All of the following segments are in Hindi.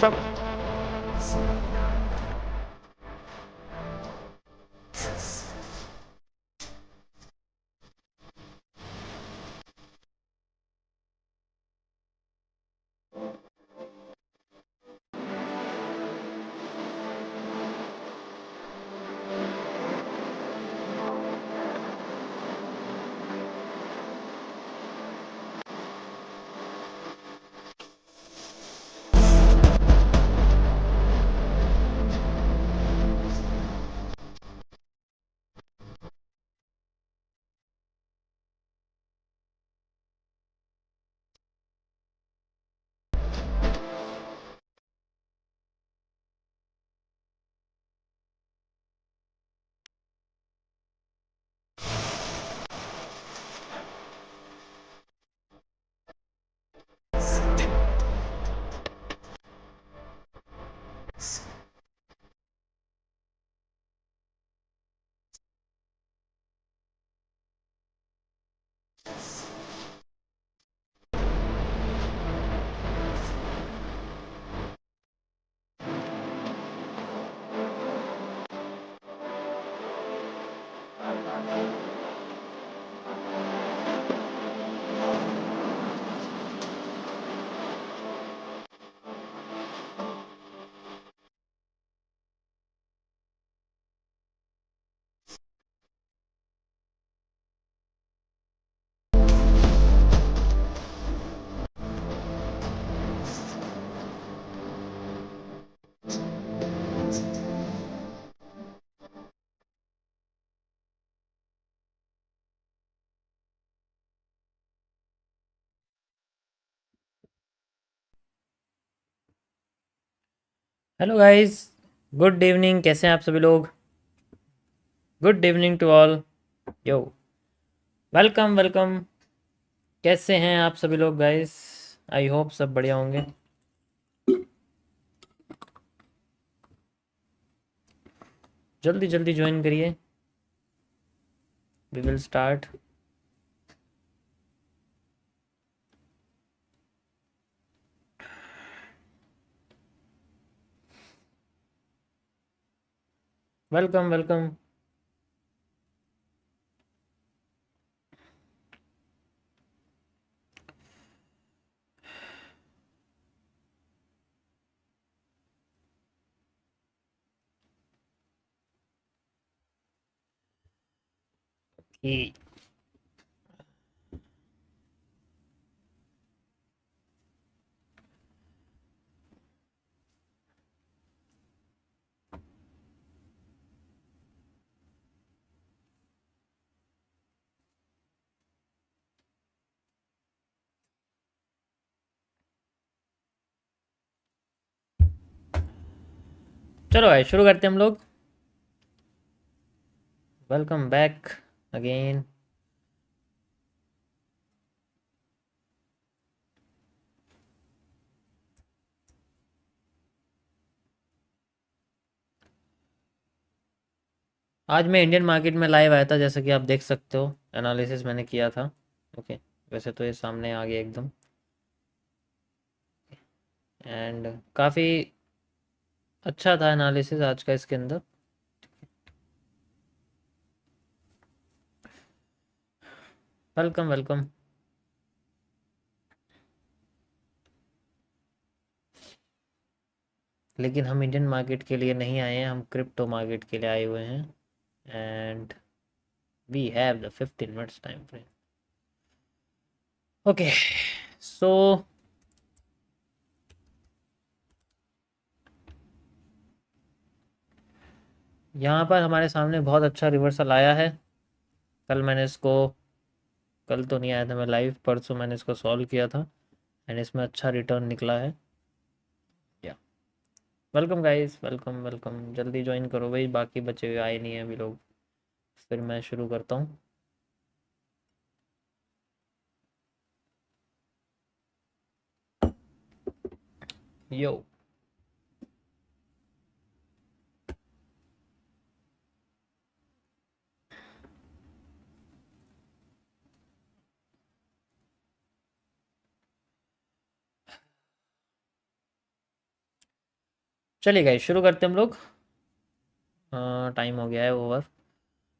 मतलब हेलो गाइस, गुड इवनिंग। कैसे हैं आप सभी लोग? Good evening to all. Yo, welcome welcome. कैसे हैं आप सभी लोग गाइस? आई होप सब बढ़िया होंगे। जल्दी जल्दी ज्वाइन करिए, we will start. Welcome welcome. चलो भाई, शुरू करते हैं हम लोग। Welcome back again. आज मैं इंडियन मार्केट में लाइव आया था, जैसा कि आप देख सकते हो। एनालिसिस मैंने किया था। ओके, वैसे तो ये सामने आ गया एकदम। एंड काफ़ी अच्छा था एनालिसिस आज का इसके अंदर। Welcome welcome. लेकिन हम इंडियन मार्केट के लिए नहीं आए हैं, हम क्रिप्टो मार्केट के लिए आए हुए हैं। And we have the 15 minutes time frame. Okay, so यहाँ पर हमारे सामने बहुत अच्छा रिवर्सल आया है। कल मैंने इसको, कल तो नहीं आया था मैं लाइव, परसों मैंने इसको सॉल्व किया था। एंड इसमें अच्छा रिटर्न निकला है। या वेलकम गाइस, वेलकम वेलकम। जल्दी ज्वाइन करो भाई, बाकी बचे हुए आए नहीं हैं अभी लोग। फिर मैं शुरू करता हूँ। यो, चलिए गाइस शुरू करते हैं हम लोग। टाइम हो गया है ओवर।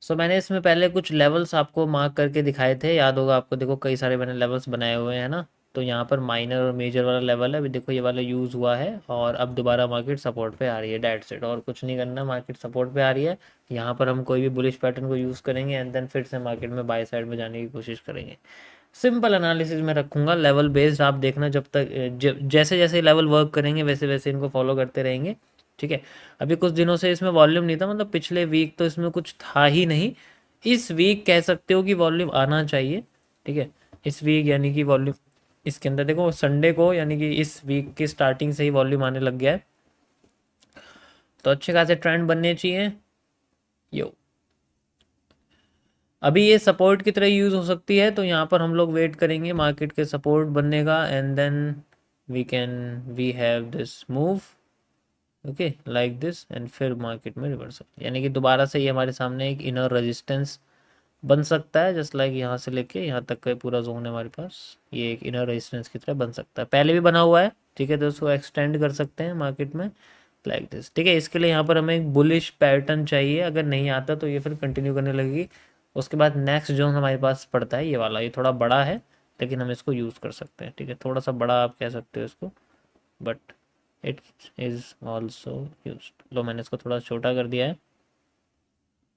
सो मैंने इसमें पहले कुछ लेवल्स आपको मार्क करके दिखाए थे, याद होगा आपको। देखो कई सारे मैंने लेवल्स बनाए हुए हैं ना। तो यहाँ पर माइनर और मेजर वाला लेवल है, अभी देखो ये वाला यूज़ हुआ है और अब दोबारा मार्केट सपोर्ट पे आ रही है। डेट सेट, और कुछ नहीं करना, मार्केट सपोर्ट पे आ रही है। यहाँ पर हम कोई भी बुलिश पैटर्न को यूज़ करेंगे एंड देन फिर से मार्केट में बाय साइड में जाने की कोशिश करेंगे। सिंपल एनालिसिस में रखूंगा, लेवल बेस्ड। आप देखना जब तक जैसे जैसे लेवल वर्क करेंगे वैसे वैसे इनको फॉलो करते रहेंगे। ठीक है। अभी कुछ दिनों से इसमें वॉल्यूम नहीं था, मतलब पिछले वीक तो इसमें कुछ था ही नहीं। इस वीक कह सकते हो कि वॉल्यूम आना चाहिए। ठीक है। इस वीक यानी कि वॉल्यूम इसके अंदर देखो संडे को, यानी कि इस वीक की स्टार्टिंग से ही वॉल्यूम आने लग गया है। तो अच्छे खासे ट्रेंड बनने चाहिए। यो अभी ये सपोर्ट की तरह यूज़ हो सकती है, तो यहाँ पर हम लोग वेट करेंगे मार्केट के सपोर्ट बनने का and then we have this move. Okay like this and फिर मार्केट में रिवर्सल, यानी कि दोबारा से ये हमारे सामने एक इनर रेजिस्टेंस बन सकता है। जस्ट लाइक यहाँ से लेके यहाँ तक का पूरा जोन है हमारे पास, ये एक इनर रेजिस्टेंस की तरह बन सकता है। पहले भी बना हुआ है। ठीक है, तो उसको एक्सटेंड कर सकते हैं मार्केट में लाइक दिस। ठीक है, इसके लिए यहाँ पर हमें एक बुलिश पैटर्न चाहिए। अगर नहीं आता तो ये फिर कंटिन्यू करने लगेगी। उसके बाद नेक्स्ट जोन हमारे पास पड़ता है ये वाला, ये थोड़ा बड़ा है लेकिन हम इसको यूज़ कर सकते हैं। ठीक है, थोड़ा सा बड़ा आप कह सकते हो इसको, but it is also use. लो मैंने इसको थोड़ा छोटा कर दिया है।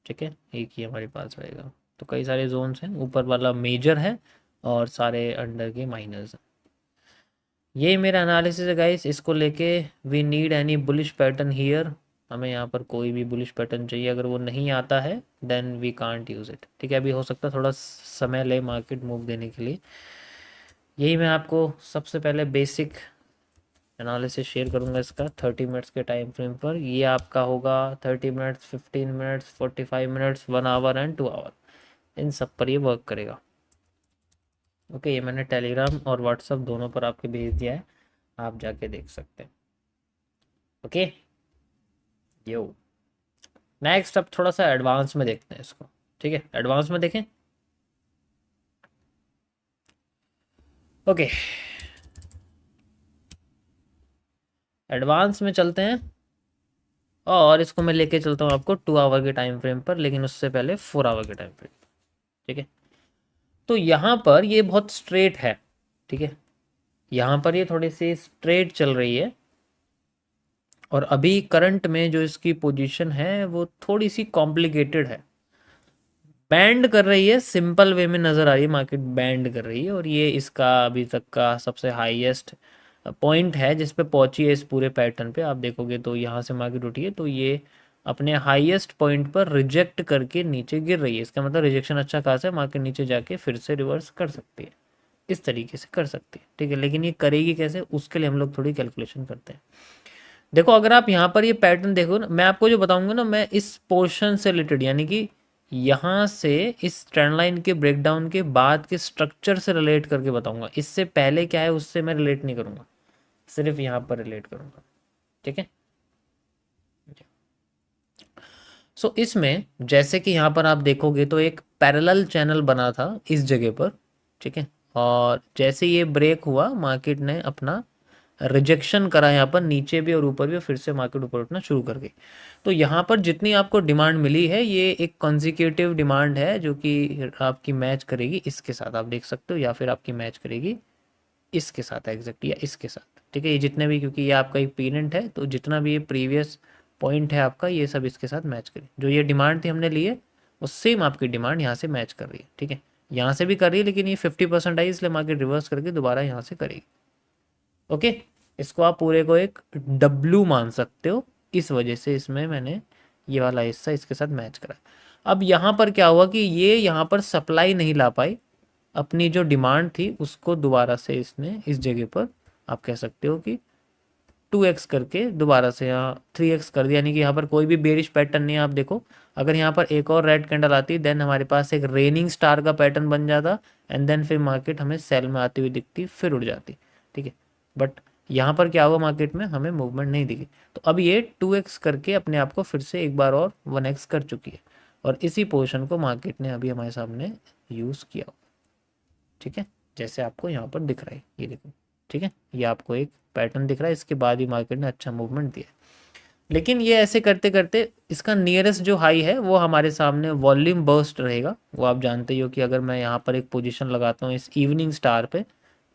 ठीक है, एक ही हमारे पास रहेगा। तो कई सारे जोन्स हैं, ऊपर वाला मेजर है और सारे अंडर के माइनर्स हैं। ये मेरा एनालिसिस है गाइस, इसको लेके we need any bullish pattern here. हमें यहाँ पर कोई भी बुलिश पैटर्न चाहिए, अगर वो नहीं आता है then we can't use it. ठीक है, अभी हो सकता है थोड़ा समय ले मार्केट मूव देने के लिए। यही मैं आपको सबसे पहले बेसिक एनालिसिस शेयर करूंगा इसका 30 मिनट्स के टाइम फ्रेम पर। ये आपका होगा 30 minutes, 15 minutes, 45 minutes, 1 hour and 2 hour, इन सब पर ये वर्क करेगा। ओके, ये मैंने टेलीग्राम और व्हाट्सअप दोनों पर आपके भेज दिया है, आप जाके देख सकते हैं। ओके यो नेक्स्ट, अब थोड़ा सा एडवांस में देखते हैं इसको। ठीक है, एडवांस में देखें। ओके, एडवांस में चलते हैं और इसको मैं लेके चलता हूँ आपको 2 आवर के टाइम फ्रेम पर, लेकिन उससे पहले 4 आवर के टाइम फ्रेम। ठीक है, तो यहाँ पर ये बहुत स्ट्रेट है। ठीक है, यहाँ पर ये थोड़ी सी स्ट्रेट चल रही है और अभी करंट में जो इसकी पोजीशन है वो थोड़ी सी कॉम्प्लिकेटेड है। बैंड कर रही है, सिंपल वे में नज़र आ रही है मार्केट बैंड कर रही है, और ये इसका अभी तक का सबसे हाईएस्ट पॉइंट है जिस पे पहुंची है इस पूरे पैटर्न पे। आप देखोगे तो यहाँ से मार्केट उठी है तो ये अपने हाईएस्ट पॉइंट पर रिजेक्ट करके नीचे गिर रही है। इसका मतलब रिजेक्शन अच्छा खासा है, मार्केट नीचे जाके फिर से रिवर्स कर सकती है, इस तरीके से कर सकती है। ठीक है, लेकिन ये करेगी कैसे, उसके लिए हम लोग थोड़ी कैलकुलेशन करते हैं। देखो अगर आप यहाँ पर ये पैटर्न देखो ना, मैं आपको जो बताऊंगा ना, मैं इस पोर्शन से रिलेटेड, यानी कि यहाँ से इस ट्रेंड लाइन के ब्रेकडाउन के बाद के स्ट्रक्चर से रिलेट करके बताऊंगा। इससे पहले क्या है उससे मैं रिलेट नहीं करूंगा, सिर्फ यहाँ पर रिलेट करूंगा। ठीक है, सो इसमें जैसे कि यहाँ पर आप देखोगे तो एक पैरेलल चैनल बना था इस जगह पर। ठीक है, और जैसे ये ब्रेक हुआ मार्केट ने अपना रिजेक्शन करा यहाँ पर, नीचे भी और ऊपर भी, फिर से मार्केट ऊपर उठना शुरू कर गई। तो यहाँ पर जितनी आपको डिमांड मिली है ये एक कॉन्जिक्यूटिव डिमांड है जो कि आपकी मैच करेगी इसके साथ, आप देख सकते हो, या फिर आपकी मैच करेगी इसके साथ एग्जैक्ट, या इसके साथ। ठीक है, ये जितने भी, क्योंकि ये आपका एक पीरियड है तो जितना भी ये प्रीवियस पॉइंट है आपका ये सब इसके साथ मैच करे। जो ये डिमांड थी हमने लिए वो सेम आपकी डिमांड यहाँ से मैच कर रही है। ठीक है, यहाँ से भी कर रही है लेकिन ये 50% आई, इसलिए मार्केट रिवर्स करके दोबारा यहाँ से करेगी। ओके, इसको आप पूरे को एक डब्लू मान सकते हो, इस वजह से इसमें मैंने ये वाला हिस्सा इसके साथ मैच करा। अब यहाँ पर क्या हुआ कि ये यहाँ पर सप्लाई नहीं ला पाई, अपनी जो डिमांड थी उसको दोबारा से इसने इस जगह पर, आप कह सकते हो कि 2x करके दोबारा से यहाँ 3x कर दिया। यानी कि यहाँ पर कोई भी बेरिश पैटर्न नहीं है। आप देखो अगर यहाँ पर एक और रेड कैंडल आती देन हमारे पास एक रेनिंग स्टार का पैटर्न बन जाता एंड देन फिर मार्केट हमें सेल में आती हुई दिखती, फिर उड़ जाती। ठीक है, बट यहाँ पर क्या हुआ, मार्केट में हमें मूवमेंट नहीं दिखी। तो अब ये 2x करके अपने आप को फिर से एक बार और 1x कर चुकी है, और इसी पोजिशन को मार्केट ने अभी हमारे सामने यूज़ किया। ठीक है, जैसे आपको यहाँ पर दिख रहा है, ये देखो। ठीक है, ये आपको एक पैटर्न दिख रहा है, इसके बाद ही मार्केट ने अच्छा मूवमेंट दिया है। लेकिन ये ऐसे करते करते इसका नियरेस्ट जो हाई है वो हमारे सामने वॉल्यूम बर्स्ट रहेगा। वो आप जानते ही हो कि अगर मैं यहाँ पर एक पोजीशन लगाता हूँ इस इवनिंग स्टार पे,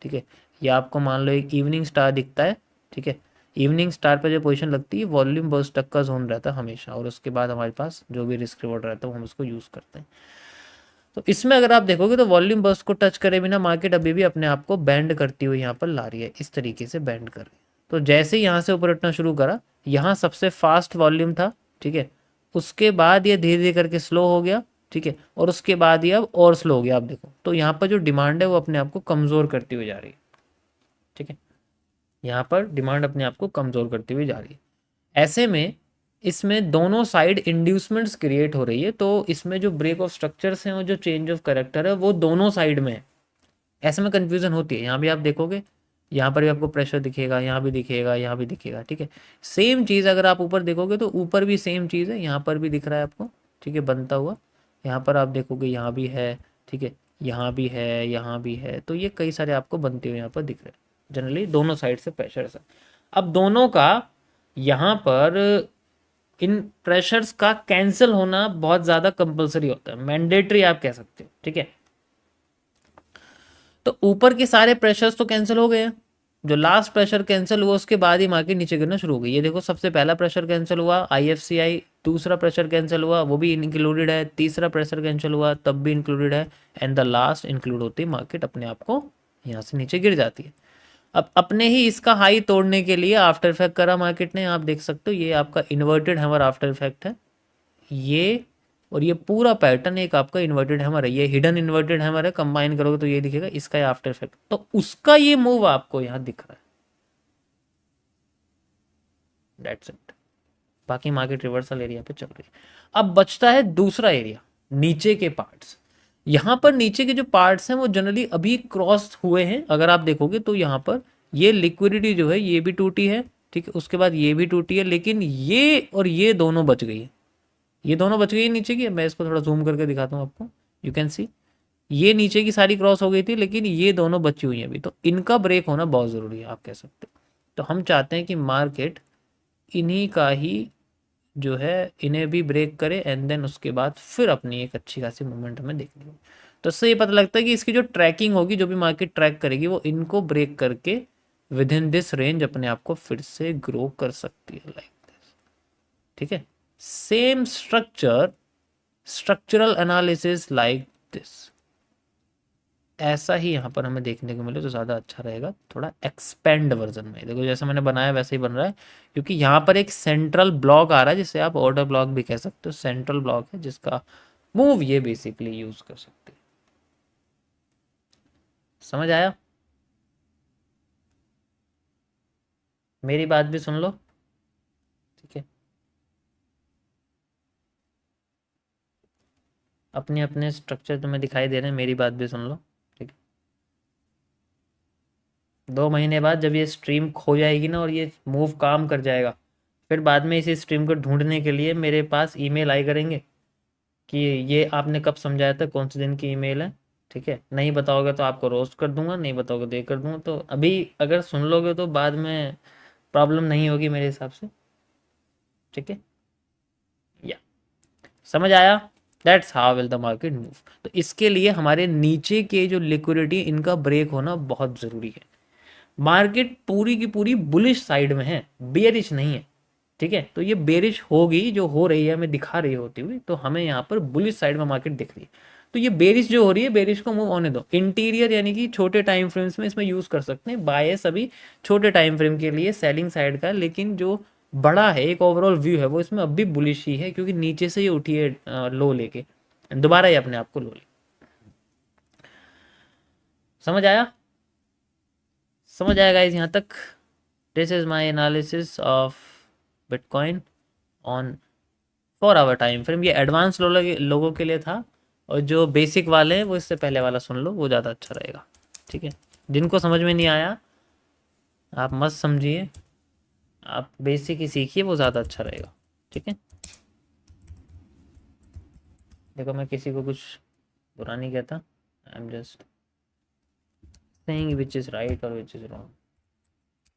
ठीक है, या आपको मान लो एक इवनिंग स्टार दिखता है, ठीक है, इवनिंग स्टार पे जो पोजीशन लगती है वॉल्यूम बर्स्ट तक का जोन रहता है हमेशा, और उसके बाद हमारे पास जो भी रिस्क रिवॉर्ड रहता है वो हम उसको यूज़ करते हैं। तो इसमें अगर आप देखोगे तो वॉल्यूम बर्स्ट को टच करे बिना मार्केट अभी भी अपने आप को बैंड करती हुई यहाँ पर ला रही है, इस तरीके से बैंड कर रही है। तो जैसे ही यहाँ से ऊपर उठना शुरू करा, यहाँ सबसे फास्ट वॉल्यूम था, ठीक है, उसके बाद ये धीरे धीरे करके स्लो हो गया, ठीक है, और उसके बाद ये अब और स्लो हो गया। आप देखो तो यहाँ पर जो डिमांड है वो अपने आप को कमज़ोर करती हुई जा रही है, ठीक है, यहाँ पर डिमांड अपने आप को कमज़ोर करती हुई जा रही है। ऐसे में इसमें दोनों साइड इंड्यूसमेंट्स क्रिएट हो रही है, तो इसमें जो ब्रेक ऑफ स्ट्रक्चर्स हैं और जो चेंज ऑफ करेक्टर है वो दोनों साइड में है। ऐसे में कंफ्यूजन होती है। यहाँ भी आप देखोगे, यहाँ पर भी आपको प्रेशर दिखेगा, यहाँ भी दिखेगा, यहाँ भी दिखेगा, ठीक है। सेम चीज़ अगर आप ऊपर देखोगे तो ऊपर भी सेम चीज़ है, यहाँ पर भी दिख रहा है आपको, ठीक है, बनता हुआ। यहाँ पर आप देखोगे यहाँ भी है, ठीक है, यहाँ भी है, यहाँ भी है, तो ये कई सारे आपको बनते हुए यहाँ पर दिख रहे हैं। जनरली दोनों साइड से प्रेशर है। अब दोनों का यहाँ पर इन प्रेशर्स का कैंसिल होना बहुत ज़्यादा कंपलसरी होता है, मैंडेटरी आप कह सकते हो, ठीक है। तो ऊपर के सारे प्रेशर्स तो कैंसिल हो गए हैं, जो लास्ट प्रेशर कैंसिल हुआ उसके बाद ही मार्केट नीचे गिरना शुरू हो गई। ये देखो सबसे पहला प्रेशर कैंसिल हुआ IFCI, दूसरा प्रेशर कैंसिल हुआ वो भी इंक्लूडेड है, तीसरा प्रेशर कैंसिल हुआ तब भी इंक्लूडेड है, एंड द लास्ट इंक्लूड होती है, मार्केट अपने आप को यहाँ से नीचे गिर जाती है। अब अपने ही इसका हाई तोड़ने के लिए आफ्टर इफेक्ट करा मार्केट ने, आप देख सकते हो ये आपका इन्वर्टेड हैमर आफ्टर इफेक्ट है ये, और ये पूरा पैटर्न एक आपका इन्वर्टेड हैमर है, ये हिडन इन्वर्टेड हैमर है, कंबाइन करोगे तो ये दिखेगा, इसका आफ्टर इफेक्ट, तो उसका ये मूव आपको यहाँ दिख रहा है, दैट्स इट। बाकी मार्केट रिवर्सल एरिया पे चल रही है। अब बचता है दूसरा एरिया, नीचे के पार्ट्स। यहाँ पर नीचे के जो पार्ट्स हैं वो जनरली अभी क्रॉस हुए हैं, अगर आप देखोगे तो यहाँ पर ये लिक्विडिटी जो है ये भी टूटी है, ठीक है, उसके बाद ये भी टूटी है, लेकिन ये और ये दोनों बच गई है, ये दोनों बच गई है नीचे की। मैं इसको थोड़ा जूम करके दिखाता हूँ आपको, यू कैन सी ये नीचे की सारी क्रॉस हो गई थी, लेकिन ये दोनों बची हुई हैं अभी, तो इनका ब्रेक होना बहुत ज़रूरी है आप कह सकते हो। तो हम चाहते हैं कि मार्केट इन्हीं का ही जो है इन्हें भी ब्रेक करे, एंड देन उसके बाद फिर अपनी एक अच्छी खासी मूवमेंट हमें देखनी होगी। तो इससे ये पता लगता है कि इसकी जो ट्रैकिंग होगी, जो भी मार्केट ट्रैक करेगी वो इनको ब्रेक करके विद इन दिस रेंज अपने आप को फिर से ग्रो कर सकती है, लाइक दिस, ठीक है। Same structure, structural analysis like this, ऐसा ही यहाँ पर हमें देखने को मिले तो ज़्यादा अच्छा रहेगा, थोड़ा एक्सपेंड वर्जन में। देखो जैसा मैंने बनाया वैसे ही बन रहा है, क्योंकि यहाँ पर एक सेंट्रल ब्लॉक आ रहा है जिसे आप ऑर्डर ब्लॉक भी कह सकते हो, सेंट्रल ब्लॉक है जिसका मूव ये बेसिकली यूज कर सकते हैं। समझ आया? मेरी बात भी सुन लो, ठीक है, अपने अपने स्ट्रक्चर तुम्हें दिखाई दे रहे हैं, मेरी बात भी सुन लो, ठीक है। 2 महीने बाद जब ये स्ट्रीम खो जाएगी ना और ये मूव काम कर जाएगा, फिर बाद में इसी स्ट्रीम को ढूंढने के लिए मेरे पास ईमेल आई करेंगे कि ये आपने कब समझाया था, कौन से दिन की ईमेल है, ठीक है। नहीं बताओगे तो आपको रोस्ट कर दूंगा, नहीं बताओगे तो ये कर दूंगा। तो अभी अगर सुन लोगे तो बाद में प्रॉब्लम नहीं होगी मेरे हिसाब से, ठीक है। या समझ आया? That's how will the market move. तो इसके लिए हमारे नीचे के जो लिक्विडिटी इनका ब्रेक होना बहुत ज़रूरी है। मार्केट पूरी की पूरी बुलिश साइड में है, बेयरिश नहीं है, ठीक है। तो ये बेरिश होगी, जो हो रही है हमें दिखा रही होती हुई, तो हमें यहाँ पर बुलिश साइड में मार्केट दिख रही है। तो ये बेरिश जो हो रही है, बेरिश को मूव होने दो। इंटीरियर यानी कि छोटे टाइम फ्रेम्स में इसमें यूज कर सकते हैं, बायस अभी छोटे टाइम फ्रेम के लिए सेलिंग साइड का, लेकिन जो बड़ा है एक ओवरऑल व्यू है वो इसमें अब भी बुलिश ही है, क्योंकि नीचे से ये उठी है लो लेके, दोबारा ये अपने आप को लो ले। समझ आया? समझ आएगा इस यहाँ तक? This is my analysis of Bitcoin on 4 hour time frame. ये एडवांस लोगों के लिए था, और जो बेसिक वाले हैं वो इससे पहले वाला सुन लो, वो ज़्यादा अच्छा रहेगा, ठीक है। जिनको समझ में नहीं आया आप मत समझिए, आप बेसिक ही सीखिए, वो ज़्यादा अच्छा रहेगा, ठीक है। देखो मैं किसी को कुछ बुरा नहीं कहता, I am just saying which is right और विच इज़ रॉन्ग।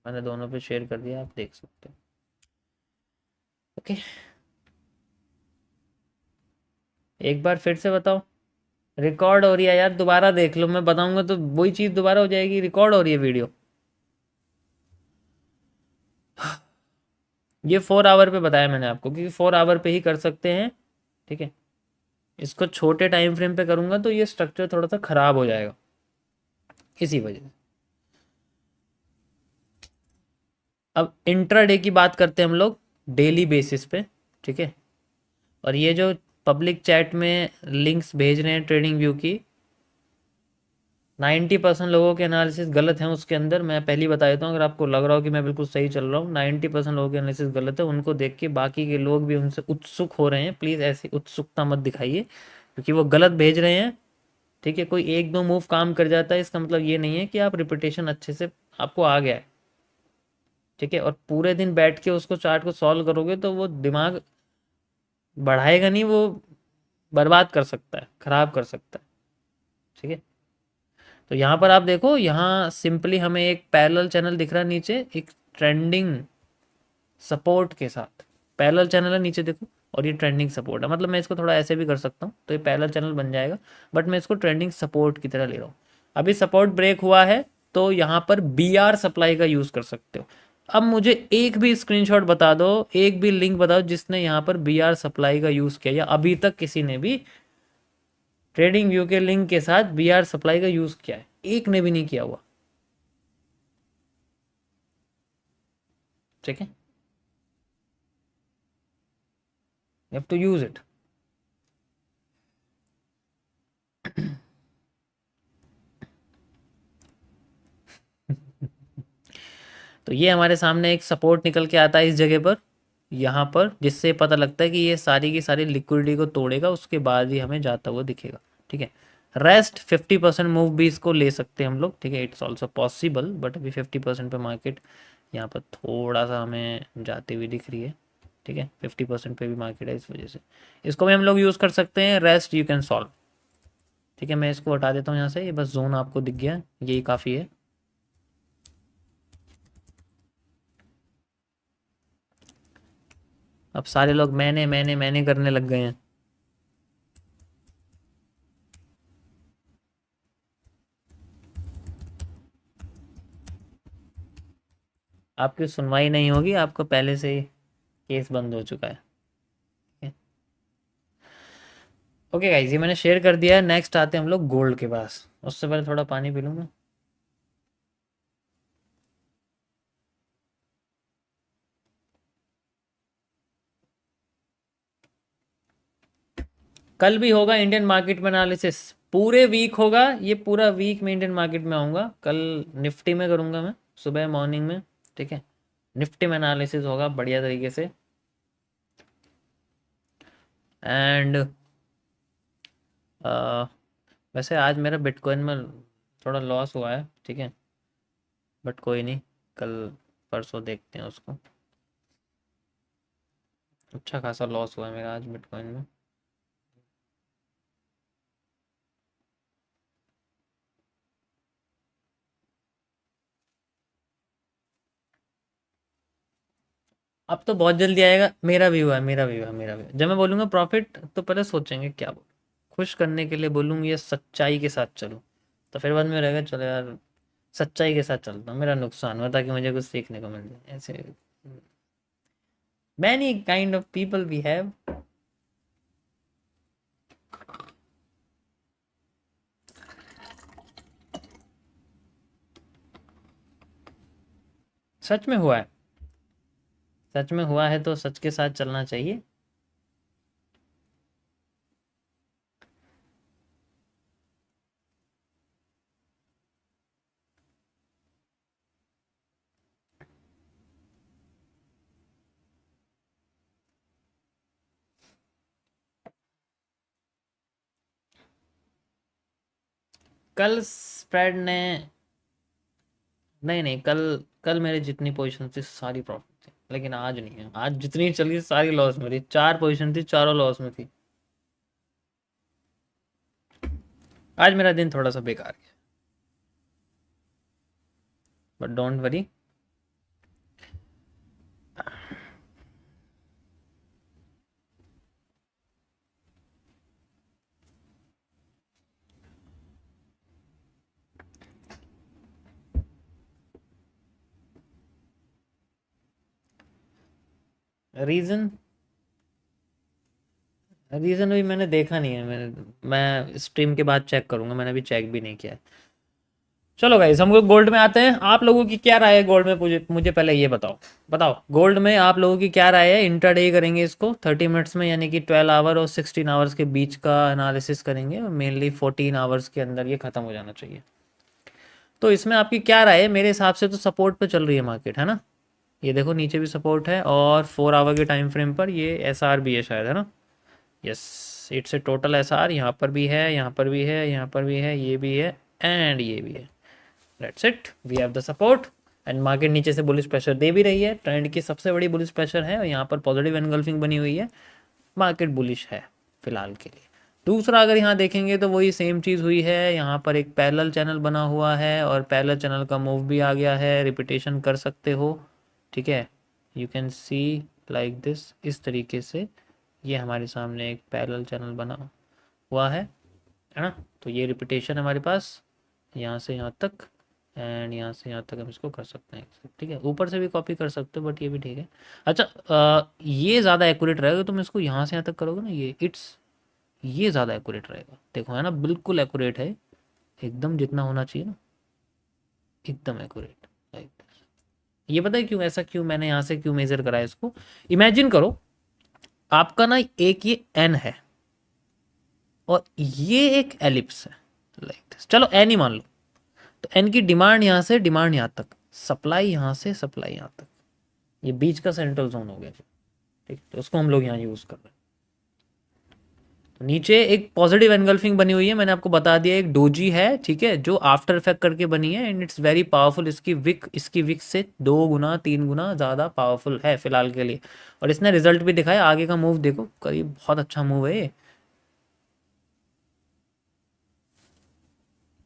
मैंने दोनों पे शेयर कर दिया, आप देख सकते हो। ओके, एक बार फिर से बताओ। रिकॉर्ड हो रही है यार, दोबारा देख लो, मैं बताऊंगा तो वही चीज़ दोबारा हो जाएगी। रिकॉर्ड हो रही है वीडियो। ये 4 आवर पे बताया मैंने आपको, क्योंकि 4 आवर पे ही कर सकते हैं। ठीक है, इसको छोटे टाइम फ्रेम पे करूंगा तो ये स्ट्रक्चर थोड़ा सा खराब हो जाएगा, इसी वजह से। अब इंट्राडे की बात करते हैं हम लोग, डेली बेसिस पे। ठीक है, और ये जो पब्लिक चैट में लिंक्स भेज रहे हैं ट्रेडिंग व्यू की, 90% लोगों के एनालिसिस गलत हैं उसके अंदर। मैं पहले ही बता देता हूँ, अगर आपको लग रहा हो कि मैं बिल्कुल सही चल रहा हूँ, 90% लोगों के एनालिसिस गलत है। उनको देख के बाकी के लोग भी उनसे उत्सुक हो रहे हैं। प्लीज़ ऐसी उत्सुकता मत दिखाइए, क्योंकि वो गलत भेज रहे हैं। ठीक है, कोई एक दो मूव काम कर जाता है, इसका मतलब ये नहीं है कि आप रिपीटेशन अच्छे से आपको आ गया है। ठीक है, और पूरे दिन बैठ के उसको चार्ट को सॉल्व करोगे तो वो दिमाग बढ़ाएगा नहीं, वो बर्बाद कर सकता है, खराब कर सकता है। ठीक है, तो यहाँ पर आप देखो, यहाँ सिंपली हमें एक पैरेलल चैनल दिख रहा है नीचे, एक ट्रेंडिंग सपोर्ट के साथ। पैरेलल चैनल है नीचे देखो, और ये ट्रेंडिंग सपोर्ट है। मतलब मैं इसको थोड़ा ऐसे भी कर सकता हूँ तो ये पैरेलल चैनल बन जाएगा, बट मैं इसको ट्रेंडिंग सपोर्ट की तरह ले रहा हूँ। अभी सपोर्ट ब्रेक हुआ है तो यहाँ पर बी आर सप्लाई का यूज़ कर सकते हो। अब मुझे एक भी स्क्रीनशॉट बता दो, एक भी लिंक बताओ जिसने यहाँ पर बी आर सप्लाई का यूज़ किया, या अभी तक किसी ने भी ट्रेडिंग व्यू के लिंक के साथ बी आर सप्लाई का यूज़ किया है। एक ने भी नहीं किया हुआ। ठीक है, you have to use it. तो ये हमारे सामने एक सपोर्ट निकल के आता है इस जगह पर, यहाँ पर, जिससे पता लगता है कि ये सारी की सारी लिक्विडिटी को तोड़ेगा, उसके बाद ही हमें जाता हुआ दिखेगा। ठीक है, रेस्ट 50% मूव भी इसको ले सकते हैं हम लोग। ठीक है, इट्स ऑल्सो पॉसिबल, बट अभी 50% पे मार्केट यहाँ पर थोड़ा सा हमें जाती हुई दिख रही है। ठीक है, 50% पे भी मार्केट है, इस वजह से इसको भी हम लोग यूज़ कर सकते हैं। Rest you can solve. ठीक है, मैं इसको हटा देता हूँ यहाँ से, ये बस जोन आपको दिख गया, यही काफ़ी है। अब सारे लोग मैंने करने लग गए हैं। आपकी सुनवाई नहीं होगी, आपको पहले से ही केस बंद हो चुका है। ओके गाइस, ये मैंने शेयर कर दिया है। नेक्स्ट आते हैं हम लोग गोल्ड के पास। उससे पहले थोड़ा पानी पी लूँगा। कल भी होगा इंडियन मार्केट में एनालिसिस, पूरे वीक होगा। ये पूरा वीक में इंडियन मार्केट में आऊँगा। कल निफ्टी में करूँगा मैं, सुबह मॉर्निंग में। ठीक है, निफ्टी में एनालिसिस होगा बढ़िया तरीके से। एंड वैसे आज मेरा बिटकॉइन में थोड़ा लॉस हुआ है। ठीक है, बट कोई नहीं, कल परसों देखते हैं उसको। अच्छा खासा लॉस हुआ है मेरा आज बिटकॉइन में। अब तो बहुत जल्दी आएगा। मेरा भी हुआ है, मेरा भी हुआ है, मेरा भी हुआ है। जब मैं बोलूँगा प्रॉफिट तो पहले सोचेंगे क्या बोलूँ। खुश करने के लिए बोलूँगी या सच्चाई के साथ चलूँ, तो फिर बाद में रहेगा चलो यार सच्चाई के साथ चलता हूँ, मेरा नुकसान हुआ ताकि मुझे कुछ सीखने को मिल जाए। ऐसे many kind of people we have. सच में हुआ है, सच में हुआ है तो सच के साथ चलना चाहिए। कल स्प्रेड ने, नहीं नहीं, कल कल मेरी जितनी पोजीशन थी सारी प्रॉफिट थी, लेकिन आज नहीं है। आज जितनी चली सारी लॉस में थी। 4 पोजीशन थी, चारों लॉस में थी। आज मेरा दिन थोड़ा सा बेकार गया, but don't worry. Reason reason भी मैंने देखा नहीं है, मैं स्ट्रीम के बाद चेक करूँगा, मैंने अभी चेक भी नहीं किया है। चलो गाइस, हम लोग गोल्ड में आते हैं। आप लोगों की क्या राय है गोल्ड में? मुझे मुझे पहले ये बताओ, गोल्ड में आप लोगों की क्या राय है? इंट्राडे करेंगे इसको 30 मिनट्स में, यानी कि 12 आवर और 16 आवर्स के बीच का एनालिसिस करेंगे, मेनली 14 आवर्स के अंदर ये ख़त्म हो जाना चाहिए। तो इसमें आपकी क्या राय है? मेरे हिसाब से तो सपोर्ट पे चल रही है मार्केट, है ना? ये देखो नीचे भी सपोर्ट है, और 4 आवर के टाइम फ्रेम पर ये एस आर भी है शायद, है ना? Yes, it's a total S R. यहाँ पर भी है, यहाँ पर भी है, यहाँ पर भी है, ये भी है, एंड ये भी है। That's it, we have the support. And market नीचे से बुलिश प्रेशर दे भी रही है, ट्रेंड की सबसे बड़ी बुलिश प्रेशर है, और यहाँ पर पॉजिटिव एनगल्फिंग बनी हुई है, मार्केट बुलिश है फिलहाल के लिए। दूसरा अगर यहाँ देखेंगे तो वही सेम चीज़ हुई है, यहाँ पर एक पैरेलल चैनल बना हुआ है, और पैरेलल चैनल का मूव भी आ गया है, रिपीटेशन कर सकते हो, ठीक है? You can see like this, इस तरीके से ये हमारे सामने एक पैरेलल चैनल बना हुआ है ना? तो ये रिपीटेशन हमारे पास यहाँ से यहाँ तक, एंड यहाँ से यहाँ तक हम इसको कर सकते हैं, ठीक है? ऊपर से भी कॉपी कर सकते हो, बट ये भी ठीक है। अच्छा, ये ज़्यादा एक्यूरेट रहेगा, तुम इसको यहाँ से यहाँ तक करोगे ना, ये ज़्यादा एक्यूरेट रहेगा। देखो, है ना, बिल्कुल एक्यूरेट है, एकदम जितना होना चाहिए ना, एकदम एक्यूरेट, लाइक दिस। ये पता है क्यों ऐसा, क्यों मैंने यहाँ से क्यों मेजर करा है इसको? इमेजिन करो आपका ना एक ये एन है, और ये एक एलिप्स है, लाइक दिस। चलो एन ही मान लो, तो एन की डिमांड यहाँ से डिमांड यहाँ तक, सप्लाई यहाँ से सप्लाई यहाँ तक, ये बीच का सेंट्रल जोन हो गया, ठीक? तो उसको हम लोग यहाँ यूज़ कर रहे हैं। तो नीचे एक पॉजिटिव एनगल्फिंग बनी हुई है, मैंने आपको बता दिया, एक डोजी है, ठीक है, जो आफ्टर इफेक्ट करके बनी है, एंड इट्स वेरी पावरफुल। इसकी विक से 2 गुना 3 गुना ज़्यादा पावरफुल है फिलहाल के लिए, और इसने रिजल्ट भी दिखाया। आगे का मूव देखो, करीब बहुत अच्छा मूव है ये,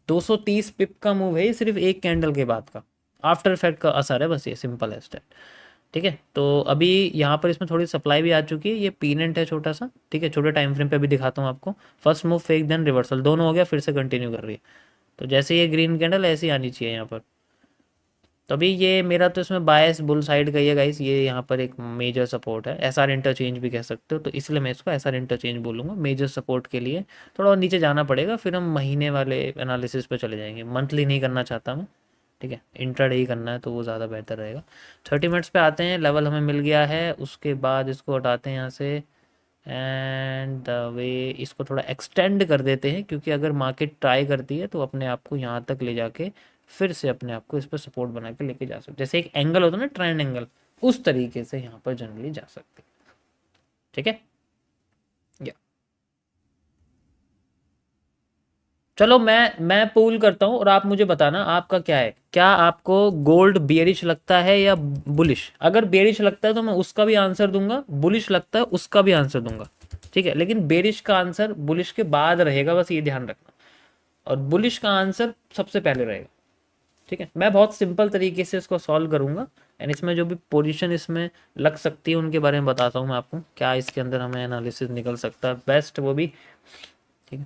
230 पिप का मूव है ये, सिर्फ एक कैंडल के बाद का आफ्टर इफेक्ट का असर है, बस ये सिंपल है स्टेप, ठीक है? तो अभी यहाँ पर इसमें थोड़ी सप्लाई भी आ चुकी है, ये पीनेंट है छोटा सा, ठीक है? छोटे टाइम फ्रेम पे भी दिखाता हूँ आपको। First move fake, then reversal, दोनों हो गया, फिर से कंटिन्यू कर रही है। तो जैसे ये ग्रीन कैंडल ऐसी आनी चाहिए यहाँ पर। तो अभी ये मेरा तो इसमें बायस बुल साइड का ही है गाइस, ये यहाँ पर एक मेजर सपोर्ट है, एस आर इंटरचेंज भी कह सकते हो, तो इसलिए मैं इसको एस आर इंटरचेंज बोलूँगा। मेजर सपोर्ट के लिए थोड़ा और नीचे जाना पड़ेगा, फिर हम महीने वाले एनालिसिस पे चले जाएंगे, मंथली नहीं करना चाहता मैं, ठीक है? इंट्राडे ही करना है तो वो ज़्यादा बेहतर रहेगा। 30 मिनट्स पे आते हैं, लेवल हमें मिल गया है, उसके बाद इसको हटाते हैं यहाँ से, एंड द वे इसको थोड़ा एक्सटेंड कर देते हैं, क्योंकि अगर मार्केट ट्राई करती है तो अपने आप को यहाँ तक ले जाके फिर से अपने आप को इस पर सपोर्ट बना के लेके जा सकते, जैसे एक एंगल होता है ना, ट्रेंड एंगल, उस तरीके से यहाँ पर जनरली जा सकते, ठीक है? या चलो, मैं पूल करता हूँ, और आप मुझे बताना आपका क्या है। क्या आपको गोल्ड बेयरिश लगता है या बुलिश? अगर बेयरिश लगता है तो मैं उसका भी आंसर दूंगा, बुलिश लगता है उसका भी आंसर दूंगा, ठीक है? लेकिन बेयरिश का आंसर बुलिश के बाद रहेगा, बस ये ध्यान रखना, और बुलिश का आंसर सबसे पहले रहेगा, ठीक है? मैं बहुत सिंपल तरीके से इसको सॉल्व करूंगा, एंड इसमें जो भी पोजीशन इसमें लग सकती है उनके बारे में बताता हूँ मैं आपको, क्या इसके अंदर हमें एनालिसिस निकल सकता है बेस्ट, वो भी, ठीक है?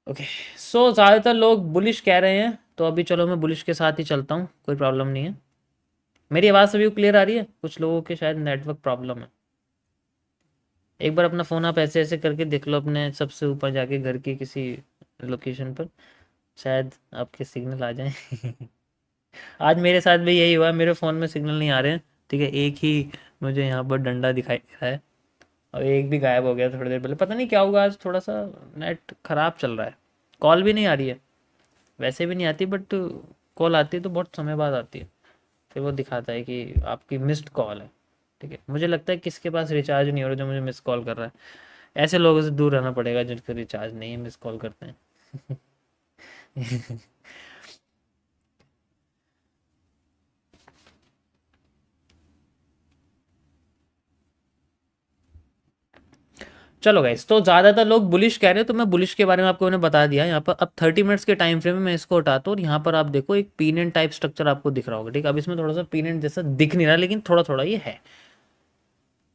ओके, सो ज़्यादातर लोग बुलिश कह रहे हैं, तो अभी चलो मैं बुलिश के साथ ही चलता हूँ, कोई प्रॉब्लम नहीं है। मेरी आवाज़ सभी को क्लियर आ रही है? कुछ लोगों के शायद नेटवर्क प्रॉब्लम है। एक बार अपना फ़ोन आप ऐसे ऐसे करके देख लो, अपने सबसे ऊपर जाके घर की किसी लोकेशन पर, शायद आपके सिग्नल आ जाए। आज मेरे साथ भी यही हुआ, मेरे फ़ोन में सिग्नल नहीं आ रहे हैं, ठीक है? एक ही मुझे यहाँ पर डंडा दिखाई दे रहा है, और एक भी गायब हो गया थोड़ी देर पहले, पता नहीं क्या होगा, आज थोड़ा सा नेट ख़राब चल रहा है। कॉल भी नहीं आ रही है, वैसे भी नहीं आती, बट कॉल आती है तो बहुत समय बाद आती है, फिर वो दिखाता है कि आपकी मिस्ड कॉल है, ठीक है? मुझे लगता है किसके पास रिचार्ज नहीं हो रहा जो मुझे मिस कॉल कर रहा है, ऐसे लोगों से दूर रहना पड़ेगा जिनके रिचार्ज नहीं है, मिस कॉल करते हैं। चलो गाइस, तो ज़्यादातर लोग बुलिश कह रहे हैं, तो मैं बुलिश के बारे में आपको मैंने बता दिया यहाँ पर। अब 30 मिनट्स के टाइम फ्रेम में मैं इसको हटाता हूँ, और यहाँ पर आप देखो एक पीनेंट टाइप स्ट्रक्चर आपको दिख रहा होगा, ठीक है? अब इसमें थोड़ा सा पीनेंट जैसा दिख नहीं रहा, लेकिन थोड़ा थोड़ा ये है।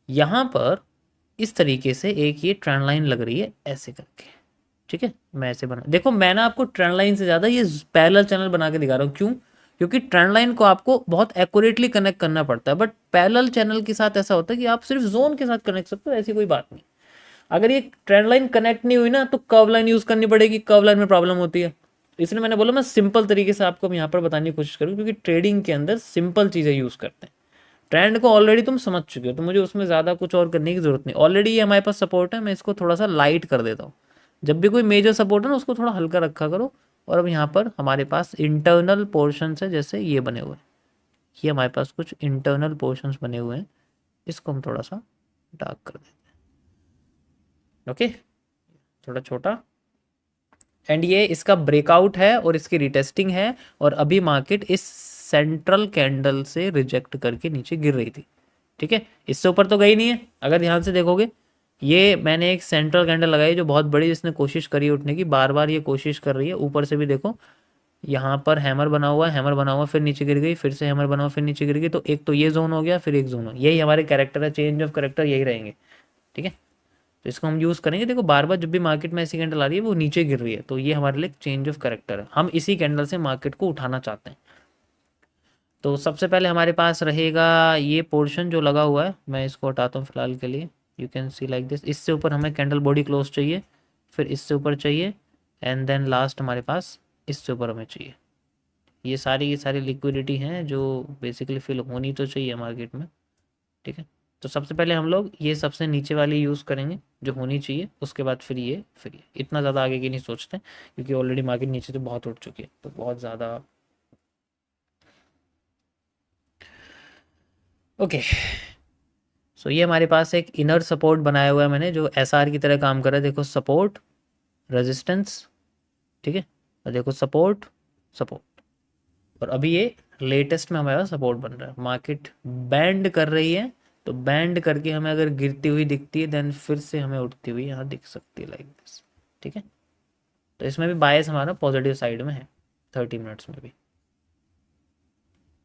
यहाँ पर इस तरीके से एक ये ट्रेंड लाइन लग रही है ऐसे करके, ठीक है? मैं ऐसे बना, देखो मैं ना आपको ट्रेंड लाइन से ज़्यादा ये पैरेलल चैनल बना के दिखा रहा हूँ, क्यों? क्योंकि ट्रेंड लाइन को आपको बहुत एक्यूरेटली कनेक्ट करना पड़ता है, बट पैरेलल चैनल के साथ ऐसा होता है कि आप सिर्फ जोन के साथ कनेक्ट सकते हो, ऐसी कोई बात नहीं। अगर ये ट्रेंड लाइन कनेक्ट नहीं हुई ना तो कर्व लाइन यूज करनी पड़ेगी, कर्व लाइन में प्रॉब्लम होती है। इसलिए मैंने बोला मैं सिंपल तरीके से आपको यहाँ पर बताने की कोशिश करूँ, क्योंकि ट्रेडिंग के अंदर सिंपल चीज़ें यूज करते हैं। ट्रेंड को ऑलरेडी तुम समझ चुके हो, तो मुझे उसमें ज़्यादा कुछ और करने की जरूरत नहीं, ऑलरेडी ये हमारे पास सपोर्ट है। मैं इसको थोड़ा सा लाइट कर देता हूँ। जब भी कोई मेजर सपोर्ट है ना उसको थोड़ा हल्का रखा करो। और अब यहाँ पर हमारे पास इंटरनल पोर्शन है, जैसे ये बने हुए हैं, ये हमारे पास कुछ इंटरनल पोर्शंस बने हुए हैं, इसको हम थोड़ा सा डार्क कर देते हैं। ओके, थोड़ा छोटा। एंड ये इसका ब्रेकआउट है और इसकी रिटेस्टिंग है, और अभी मार्केट इस सेंट्रल कैंडल से रिजेक्ट करके नीचे गिर रही थी। ठीक है, इससे ऊपर तो गई नहीं है। अगर ध्यान से देखोगे, ये मैंने एक सेंट्रल कैंडल लगाई जो बहुत बड़ी, जिसने कोशिश करी उठने की, बार बार ये कोशिश कर रही है। ऊपर से भी देखो, यहाँ पर हैमर बना हुआ है, हैमर बना हुआ, फिर नीचे गिर गई, फिर से हैमर बना हुआ, फिर नीचे गिर गई। तो एक तो ये जोन हो गया, फिर एक जोन हो, यही हमारे कैरेक्टर है, चेंज ऑफ कैरेक्टर यही रहेंगे। ठीक है, तो इसको हम यूज़ करेंगे। देखो बार बार जब भी मार्केट में ऐसी कैंडल आ रही है वो नीचे गिर रही है, तो ये हमारे लिए चेंज ऑफ कैरेक्टर है। हम इसी कैंडल से मार्केट को उठाना चाहते हैं। तो सबसे पहले हमारे पास रहेगा ये पोर्शन जो लगा हुआ है, मैं इसको हटाता हूँ फिलहाल के लिए। You can see like this. इससे ऊपर हमें कैंडल बॉडी क्लोज चाहिए, फिर इससे ऊपर चाहिए, एंड देन लास्ट हमारे पास इससे ऊपर हमें चाहिए। ये सारी लिक्विडिटी हैं जो बेसिकली फिल होनी तो चाहिए मार्केट में। ठीक है, तो सबसे पहले हम लोग ये सबसे नीचे वाली यूज़ करेंगे जो होनी चाहिए, उसके बाद फिर ये इतना ज़्यादा आगे की नहीं सोचते, क्योंकि ऑलरेडी मार्केट नीचे से बहुत उठ चुकी है, तो बहुत ज़्यादा। ओके, सो ये हमारे पास एक इनर सपोर्ट बनाया हुआ है मैंने, जो एसआर की तरह काम कर रहा है। देखो सपोर्ट, रेजिस्टेंस, ठीक है, और देखो सपोर्ट, सपोर्ट, और अभी ये लेटेस्ट में हमारे पास सपोर्ट बन रहा है। मार्केट बैंड कर रही है, तो बैंड करके हमें अगर गिरती हुई दिखती है, देन फिर से हमें उठती हुई यहाँ दिख सकती है, लाइक दिस। ठीक है, तो इसमें भी बायस हमारा पॉजिटिव साइड में है, 30 मिनट्स में भी।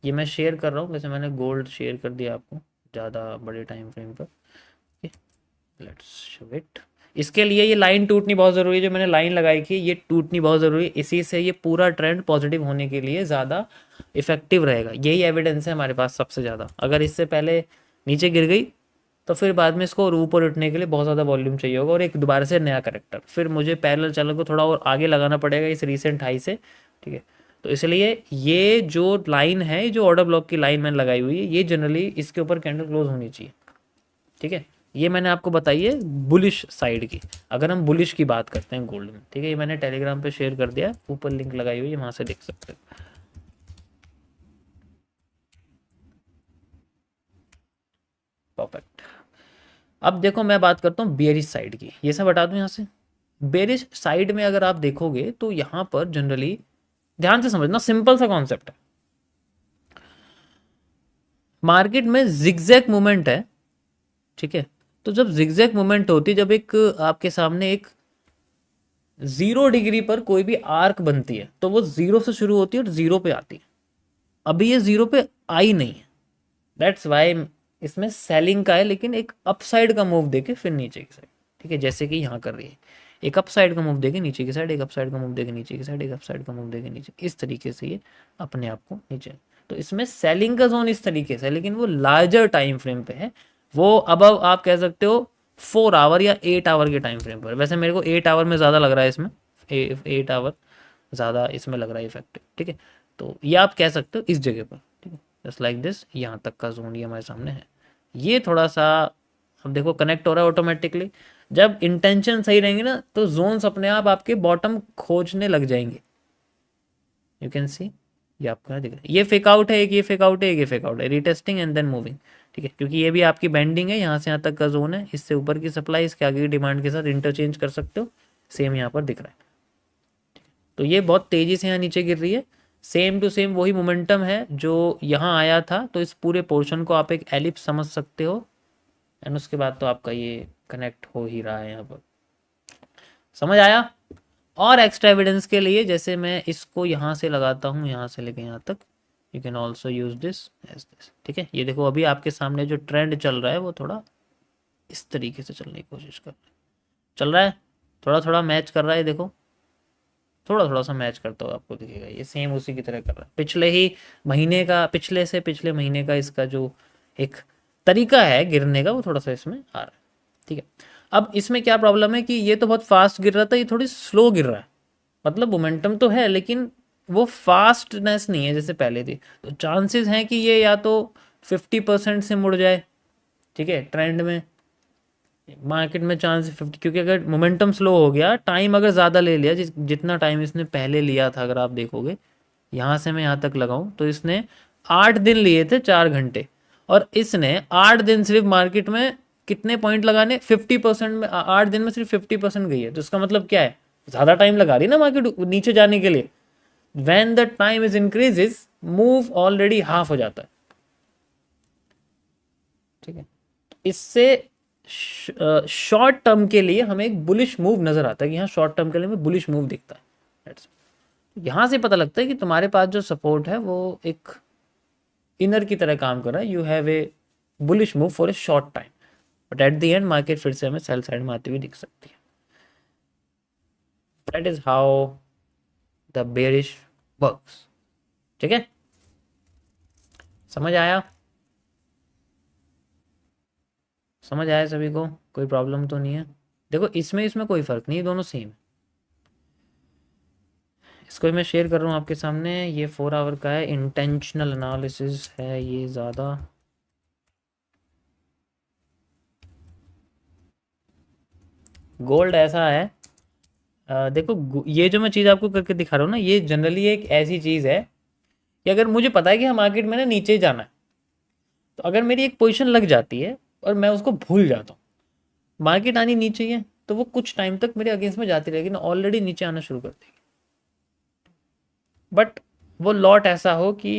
ये मैं शेयर कर रहा हूँ, वैसे मैंने गोल्ड शेयर कर दिया आपको ज़्यादा बड़े टाइम फ्रेम पर। Let's show it. इसके लिए ये लाइन टूटनी बहुत ज़रूरी है, जो मैंने लाइन लगाई थी ये टूटनी बहुत ज़रूरी है, इसी से ये पूरा ट्रेंड पॉजिटिव होने के लिए ज़्यादा इफेक्टिव रहेगा। यही एविडेंस है हमारे पास सबसे ज़्यादा। अगर इससे पहले नीचे गिर गई तो फिर बाद में इसको ऊपर उठने के लिए बहुत ज़्यादा वॉल्यूम चाहिए होगा, और एक दोबारा से नया करेक्टर, फिर मुझे पैरेलल चैनल को थोड़ा और आगे लगाना पड़ेगा इस रीसेंट हाई से। ठीक है, तो इसलिए ये जो लाइन है, जो ऑर्डर ब्लॉक की लाइन मैंने लगाई हुई है, ये जनरली इसके ऊपर कैंडल क्लोज होनी चाहिए। ठीक है, ये मैंने आपको बताई है बुलिश साइड की। अगर हम बुलिश की बात करते हैं गोल्ड में, ठीक है, ये मैंने टेलीग्राम पे शेयर कर दिया, ऊपर लिंक लगाई हुई है, वहां से देख सकते हैं। परफेक्ट। अब देखो मैं बात करता हूँ बेरिश साइड की, ये सब हटा दूं यहाँ से। बेरिश साइड में अगर आप देखोगे तो यहाँ पर जनरली, ध्यान से समझना, सिंपल सा कॉन्सेप्ट है। मार्केट में जिगजैग मूवमेंट है, ठीक है, तो जब जिगजैग मूवमेंट होती है, जब एक आपके सामने एक 0 डिग्री पर कोई भी आर्क बनती है, तो वो 0 से शुरू होती है और 0 पे आती है। अभी ये 0 पे आई नहीं है, दैट्स वाई इसमें सेलिंग का है, लेकिन एक अपसाइड का मूव देके फिर नीचे की साइड। ठीक है, जैसे कि यहाँ कर रही है, एक अपसाइड का मूव देके नीचे की साइड, एक अपसाइड का मूव देके नीचे की साइड, एक अपसाइड का मूव देके नीचे, इस तरीके से ये अपने आप को नीचे। तो इसमें सेलिंग का जोन इस तरीके से है, लेकिन वो लार्जर टाइम फ्रेम पे है। वो अब आप कह सकते हो 4 आवर या 8 आवर के टाइम फ्रेम पर। वैसे मेरे को 8 आवर में ज़्यादा लग रहा है इसमें, 8 आवर ज़्यादा इसमें लग रहा है इफेक्टिव। ठीक है, तो ये आप कह सकते हो इस जगह पर। ठीक है, जस्ट लाइक दिस, यहाँ तक का जोन ये हमारे सामने है। ये थोड़ा सा अब देखो कनेक्ट हो रहा है ऑटोमेटिकली। जब इंटेंशन सही रहेंगे ना, तो जोन्स अपने आप आपके बॉटम खोजने लग जाएंगे। यू कैन सी, ये आपको दिख रहा है, ये फेक आउट है, एक ये फेक आउट है, एक ये फेक आउट है, रीटेस्टिंग एंड देन मूविंग। ठीक है, क्योंकि ये भी आपकी बेंडिंग है, यहाँ से यहाँ तक का जोन है, इससे ऊपर की सप्लाई इसके आगे की डिमांड के साथ इंटरचेंज कर सकते हो। सेम यहाँ पर दिख रहा है। तो ये बहुत तेजी से यहाँ नीचे गिर रही है, सेम टू सेम वही मोमेंटम है जो यहाँ आया था। तो इस पूरे पोर्शन को आप एक एलिप्स समझ सकते हो, एंड उसके बाद तो आपका ये कनेक्ट हो ही रहा है यहाँ पर। समझ आया? और एक्स्ट्रा एविडेंस के लिए, जैसे मैं इसको यहाँ से लगाता हूँ, यहाँ से लेके यहाँ तक, you can also use this as this. ठीक है, ये देखो अभी आपके सामने जो ट्रेंड चल रहा है वो थोड़ा इस तरीके से चलने की कोशिश कर रहा है, चल रहा है, थोड़ा थोड़ा मैच कर रहा है। देखो थोड़ा थोड़ा सा मैच करता हुआ आपको दिखेगा, ये सेम उसी की तरह कर रहा है। पिछले से पिछले महीने का इसका जो एक तरीका है गिरने का वो थोड़ा सा इसमें आ रहा है। ठीक है, अब इसमें क्या प्रॉब्लम है कि ये तो बहुत फास्ट गिर रहा था, ये थोड़ी स्लो गिर रहा है। मतलब मोमेंटम तो है लेकिन वो फास्टनेस नहीं है जैसे पहले थी। तो चांसेस हैं कि ये या तो 50% से मुड़ जाए, ठीक है, ट्रेंड में मार्केट में चांस 50, क्योंकि अगर मोमेंटम स्लो हो गया, टाइम अगर ज़्यादा ले लिया, जितना टाइम इसने पहले लिया था, अगर आप देखोगे यहाँ से मैं यहाँ तक लगाऊं तो इसने 8 दिन लिए थे, 4 घंटे, और इसने 8 दिन सिर्फ मार्केट में कितने पॉइंट लगाने, 50% में, 8 दिन में सिर्फ 50% गई है। तो इसका मतलब क्या है, ज़्यादा टाइम लगा रही है ना मार्केट नीचे जाने के लिए। When the time is increases, move already half हो जाता है। ठीक है, इससे शॉर्ट टर्म के लिए हमें एक बुलिश मूव नजर आता है कि यहाँ शॉर्ट टर्म के लिए हमें बुलिश मूव दिखता है। यहाँ से पता लगता है कि तुम्हारे पास जो सपोर्ट है वो एक इनर की तरह काम कर रहा है। You have a bullish move for a short time, but at the end market फिर से हमें सेल साइड में आती हुई दिख सकती है। That is how the bearish works. ठीक है, समझ आया? समझ आया सभी को? कोई प्रॉब्लम तो नहीं है? देखो इसमें इसमें कोई फर्क नहीं है, दोनों सेम है। इसको मैं शेयर कर रहा हूँ आपके सामने। ये 4 आवर का है, इंटेंशनल एनालिसिस है ये ज़्यादा। गोल्ड ऐसा है, देखो ये जो मैं चीज़ आपको करके दिखा रहा हूँ ना, ये जनरली एक ऐसी चीज़ है कि अगर मुझे पता है कि हम मार्केट में ना नीचे ही जाना है, तो अगर मेरी एक पोजीशन लग जाती है और मैं उसको भूल जाता हूँ, मार्केट आनी नीचे ही है, तो वो कुछ टाइम तक मेरे अगेंस्ट में जाती रहेगी ना, ऑलरेडी नीचे आना शुरू कर देगी। बट वो लॉट ऐसा हो कि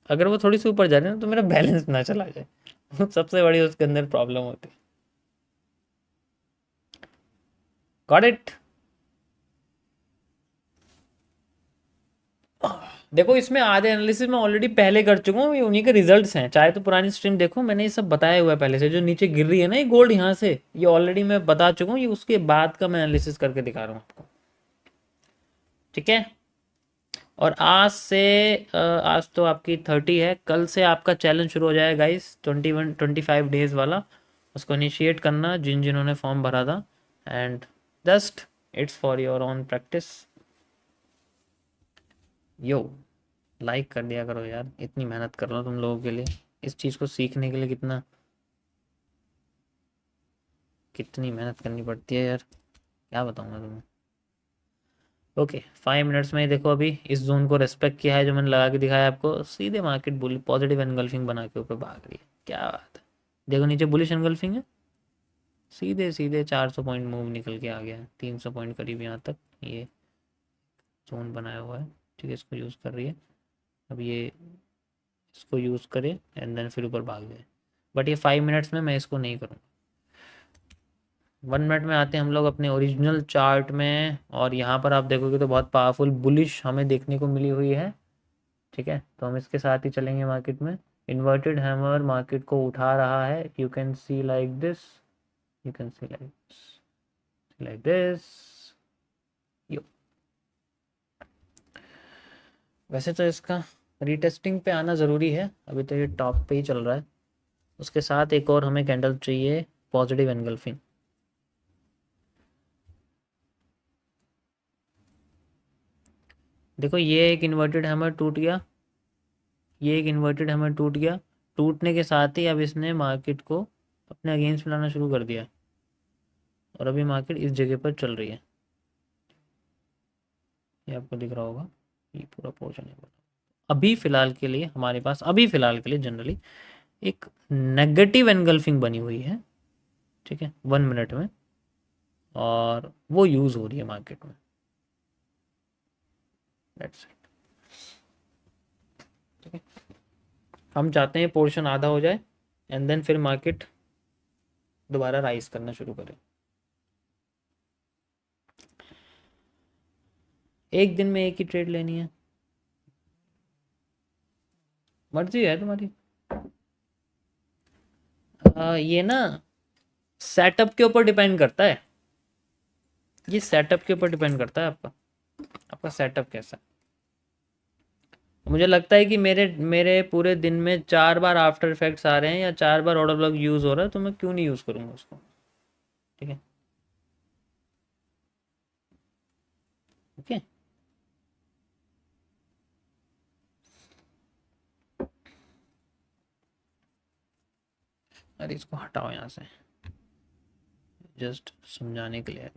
अगर वो थोड़ी सी ऊपर जा रही है ना, तो मेरा बैलेंस ना चला जाए। सबसे बड़ी उसके अंदर प्रॉब्लम होती है। Got it? देखो इसमें आधे एनालिसिस मैं ऑलरेडी पहले कर चुका हूँ, ये उन्हीं के रिजल्ट्स हैं। चाहे तो पुरानी स्ट्रीम देखो, मैंने ये सब बताया हुआ है पहले से। जो नीचे गिर रही है ना ये गोल्ड यहाँ से, ये ऑलरेडी मैं बता चुका हूँ, ये उसके बाद का मैं एनालिसिस करके दिखा रहा हूँ आपको। ठीक है, और आज तो आपकी 30 है, कल से आपका चैलेंज शुरू हो जाएगा गाइस, 21-25 डेज वाला। उसको इनिशिएट करना जिन जिन्होंने फॉर्म भरा था, and just it's for your own practice. Yo, like कर दिया करो यार, इतनी मेहनत कर रहा हूँ तुम लोगों के लिए, इस चीज़ को सीखने के लिए कितनी मेहनत करनी पड़ती है यार, क्या बताऊँगा तुम्हें। ओके, 5 मिनट्स में ही देखो अभी इस जोन को रेस्पेक्ट किया है जो मैंने लगा के दिखाया आपको, सीधे मार्केट बुल पॉजिटिव एनगल्फिंग बना के ऊपर भाग रही है। क्या बात है, देखो नीचे बुलिश एनगल्फिंग है, सीधे सीधे 400 पॉइंट मूव निकल के आ गया है, 300 पॉइंट करीब यहाँ तक ये जोन बनाया हुआ है। ठीक है, इसको यूज़ कर रही है, अब ये इसको यूज़ करे एंड देन फिर ऊपर भाग जाए। बट ये 5 मिनट्स में मैं इसको नहीं करूँगा। 1 मिनट में आते हैं हम लोग अपने ओरिजिनल चार्ट में, और यहाँ पर आप देखोगे तो बहुत पावरफुल बुलिश हमें देखने को मिली हुई है। ठीक है, तो हम इसके साथ ही चलेंगे मार्केट में। इन्वर्टेड हैमर मार्केट को उठा रहा है, you can see like this, you can see like this. Yo, वैसे तो इसका रीटेस्टिंग पे आना ज़रूरी है, अभी तो ये टॉप पे ही चल रहा है। उसके साथ एक और हमें कैंडल चाहिए, पॉजिटिव एनगल्फिंग। देखो ये एक इन्वर्टेड हैमर टूट गया, ये एक इन्वर्टेड हैमर टूट गया, टूटने के साथ ही अब इसने मार्केट को अपने अगेंस्ट में लाना शुरू कर दिया, और अभी मार्केट इस जगह पर चल रही है। ये आपको दिख रहा होगा, ये पूरा पोर्शन है। अभी फ़िलहाल के लिए हमारे पास, अभी फ़िलहाल के लिए जनरली एक नेगेटिव एनगल्फिंग बनी हुई है। ठीक है, 1 मिनट में, और वो यूज़ हो रही है मार्केट में। That's it. ठीक है, हम चाहते हैं पोर्शन आधा हो जाए एंड देन फिर मार्केट दोबारा राइज करना शुरू करे। एक दिन में एक ही ट्रेड लेनी है, मर्जी है तुम्हारी। ये ना सेटअप के ऊपर डिपेंड करता है, ये सेटअप के ऊपर डिपेंड करता है आपका। आपका सेटअप कैसा है? मुझे लगता है कि मेरे मेरे पूरे दिन में 4 बार आफ्टर इफेक्ट्स आ रहे हैं या 4 बार ऑर्डर ब्लॉक यूज़ हो रहा है, तो मैं क्यों नहीं यूज़ करूँगा उसको? ठीक है, ओके। अरे इसको हटाओ यहाँ से, जस्ट समझाने के लिए।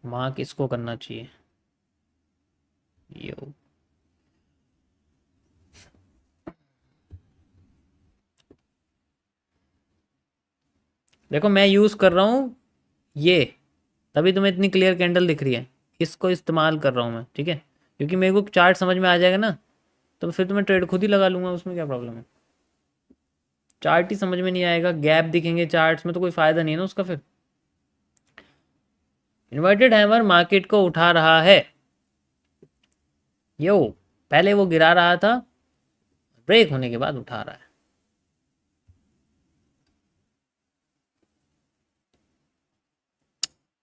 मार्क इसको करना चाहिए। यो, देखो मैं यूज़ कर रहा हूँ ये, तभी तुम्हें इतनी क्लियर कैंडल दिख रही है। इसको इस्तेमाल कर रहा हूँ मैं, ठीक है, क्योंकि मेरे को चार्ट समझ में आ जाएगा ना, तो फिर तो मैं ट्रेड खुद ही लगा लूँगा, उसमें क्या प्रॉब्लम है? चार्ट ही समझ में नहीं आएगा, गैप दिखेंगे चार्ट्स में, तो कोई फ़ायदा नहीं है ना उसका फिर। इन्वर्टेड हैमर मार्केट को उठा रहा है। यो, पहले वो गिरा रहा था, ब्रेक होने के बाद उठा रहा है।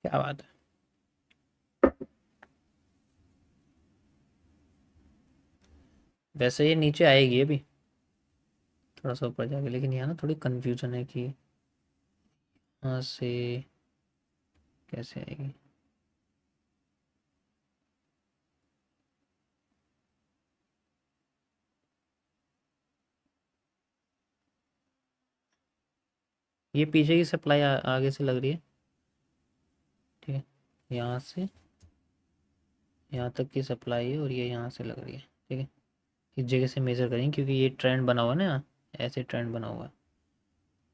क्या बात है। वैसे ये नीचे आएगी अभी थोड़ा सा ऊपर जाके, लेकिन यहाँ ना थोड़ी कंफ्यूजन है कि यहाँ से कैसे आएगी। ये पीछे की सप्लाई आगे से लग रही है, ठीक है, यहाँ से यहाँ तक की सप्लाई है, और ये यहाँ से लग रही है, ठीक है। इस जगह से मेज़र करेंगे क्योंकि ये ट्रेंड बना हुआ है ना, ऐसे ट्रेंड बना हुआ है,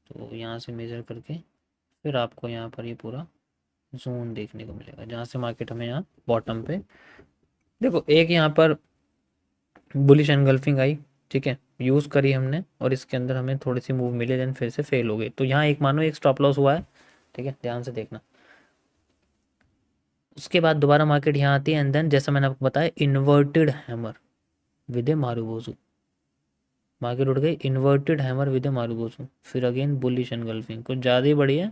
तो यहाँ से मेज़र करके फिर आपको यहाँ पर ये पूरा जोन देखने को मिलेगा, जहाँ से मार्केट हमें यहाँ बॉटम पे, देखो एक यहाँ पर बुलिश एनगल्फिंग आई, ठीक है, यूज़ करी हमने, और इसके अंदर हमें थोड़ी सी मूव मिली, देन फिर से फेल हो गई, तो यहाँ एक मानो एक स्टॉप लॉस हुआ है, ठीक है, ध्यान से देखना। उसके बाद दोबारा मार्केट यहाँ आती है, एंड देन जैसा मैंने आपको बताया inverted hammer with a marubozu, market उठ गई inverted hammer with a marubozu, फिर अगेन बुलिश एनगल्फिंग, कुछ ज़्यादा ही बड़ी है,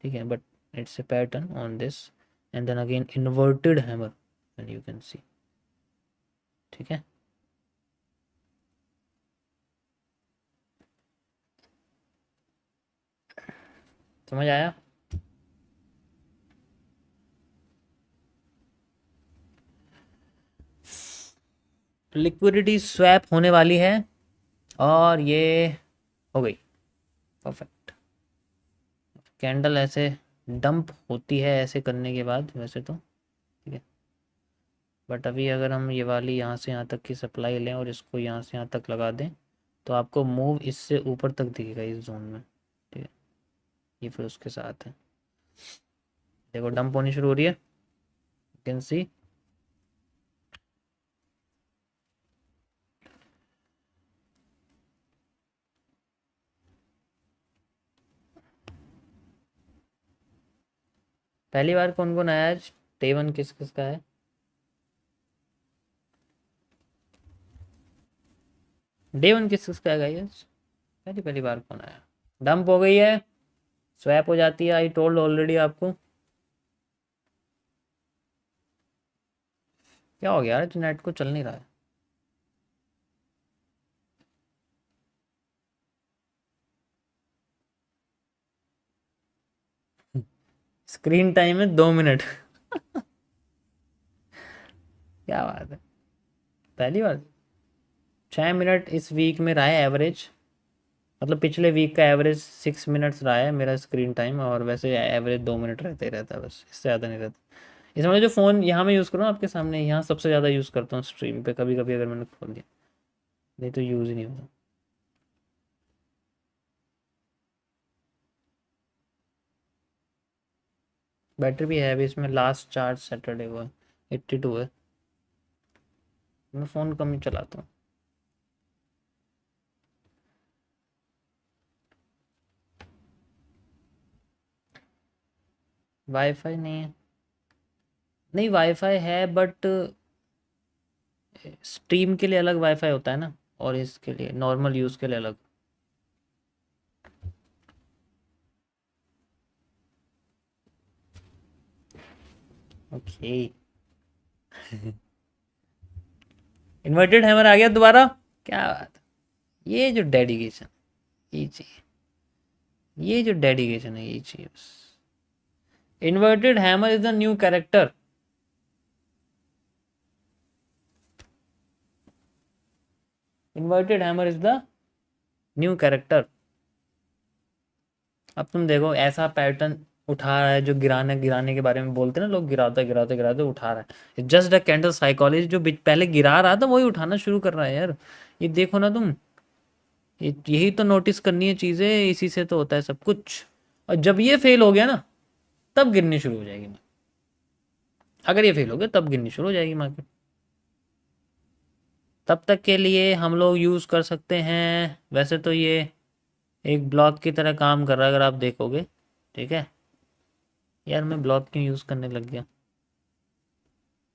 ठीक है, but it's a pattern on this, and then again inverted hammer, and you can see, ठीक है। समझ आया? लिक्विडिटी स्वैप होने वाली है, और ये हो गई परफेक्ट। कैंडल ऐसे डंप होती है ऐसे करने के बाद वैसे तो, ठीक है, बट अभी अगर हम ये वाली यहाँ से यहाँ तक की सप्लाई लें और इसको यहाँ से यहाँ तक लगा दें, तो आपको मूव इससे ऊपर तक दिखेगा इस जोन में, ठीक है, ये फिर उसके साथ है, देखो डंप होनी शुरू हो रही है, कैन सी। पहली बार कौन कौन आया आज? डे वन किस किस का है? डे वन किस किस का है गाइस? पहली पहली बार कौन आया? डंप हो गई है, स्वैप हो जाती है, आई टोल्ड ऑलरेडी आपको। क्या हो गया यार, नेट को चल नहीं रहा है। स्क्रीन टाइम है 2 मिनट। क्या बात है, पहली बार। 6 मिनट इस वीक में रहा है एवरेज, मतलब पिछले वीक का एवरेज 6 मिनट्स रहा है मेरा स्क्रीन टाइम, और वैसे एवरेज 2 मिनट रहते ही रहता है, बस इससे ज़्यादा नहीं रहता। इसमें जो फ़ोन यहाँ मैं यूज़ कर रहा हूँ आपके सामने, यहाँ सबसे ज़्यादा यूज़ करता हूँ स्ट्रीम पे, कभी कभी अगर मैंने खोल दिया, नहीं तो यूज़ ही नहीं होता। बैटरी भी है अभी इसमें, लास्ट चार्ज सैटरडे हुआ है, 82 है। मैं फ़ोन कम ही चलाता हूँ। वाईफाई नहीं है, नहीं वाईफाई है, बट स्ट्रीम के लिए अलग वाईफाई होता है ना, और इसके लिए नॉर्मल यूज़ के लिए अलग। ओके। इन्वर्टेड हैमर आ गया दोबारा, क्या बात। ये जो डेडिकेशन, ये चाहिए, ये जो डेडिकेशन है ये चाहिए बस। Inverted hammer is the new character. Inverted hammer is the new character. अब तुम देखो ऐसा पैटर्न उठा रहा है जो गिराने गिराने के बारे में बोलते हैं ना लोग, गिराते गिराते गिराते उठा रहा है। जस्ट अ कैंडल साइकोलॉजी, जो पहले गिरा रहा था वही उठाना शुरू कर रहा है यार। ये देखो ना तुम, यही तो नोटिस करनी है चीजें, इसी से तो होता है सब कुछ। और जब ये फेल हो गया ना, तब गिरनी शुरू हो जाएगी। अगर ये फेल हो गया तब गिरनी शुरू हो जाएगी मार्केट। तब तक के लिए हम लोग यूज कर सकते हैं। वैसे तो ये एक ब्लॉक की तरह काम कर रहा है अगर आप देखोगे, ठीक है। यार मैं ब्लॉक क्यों यूज करने लग गया,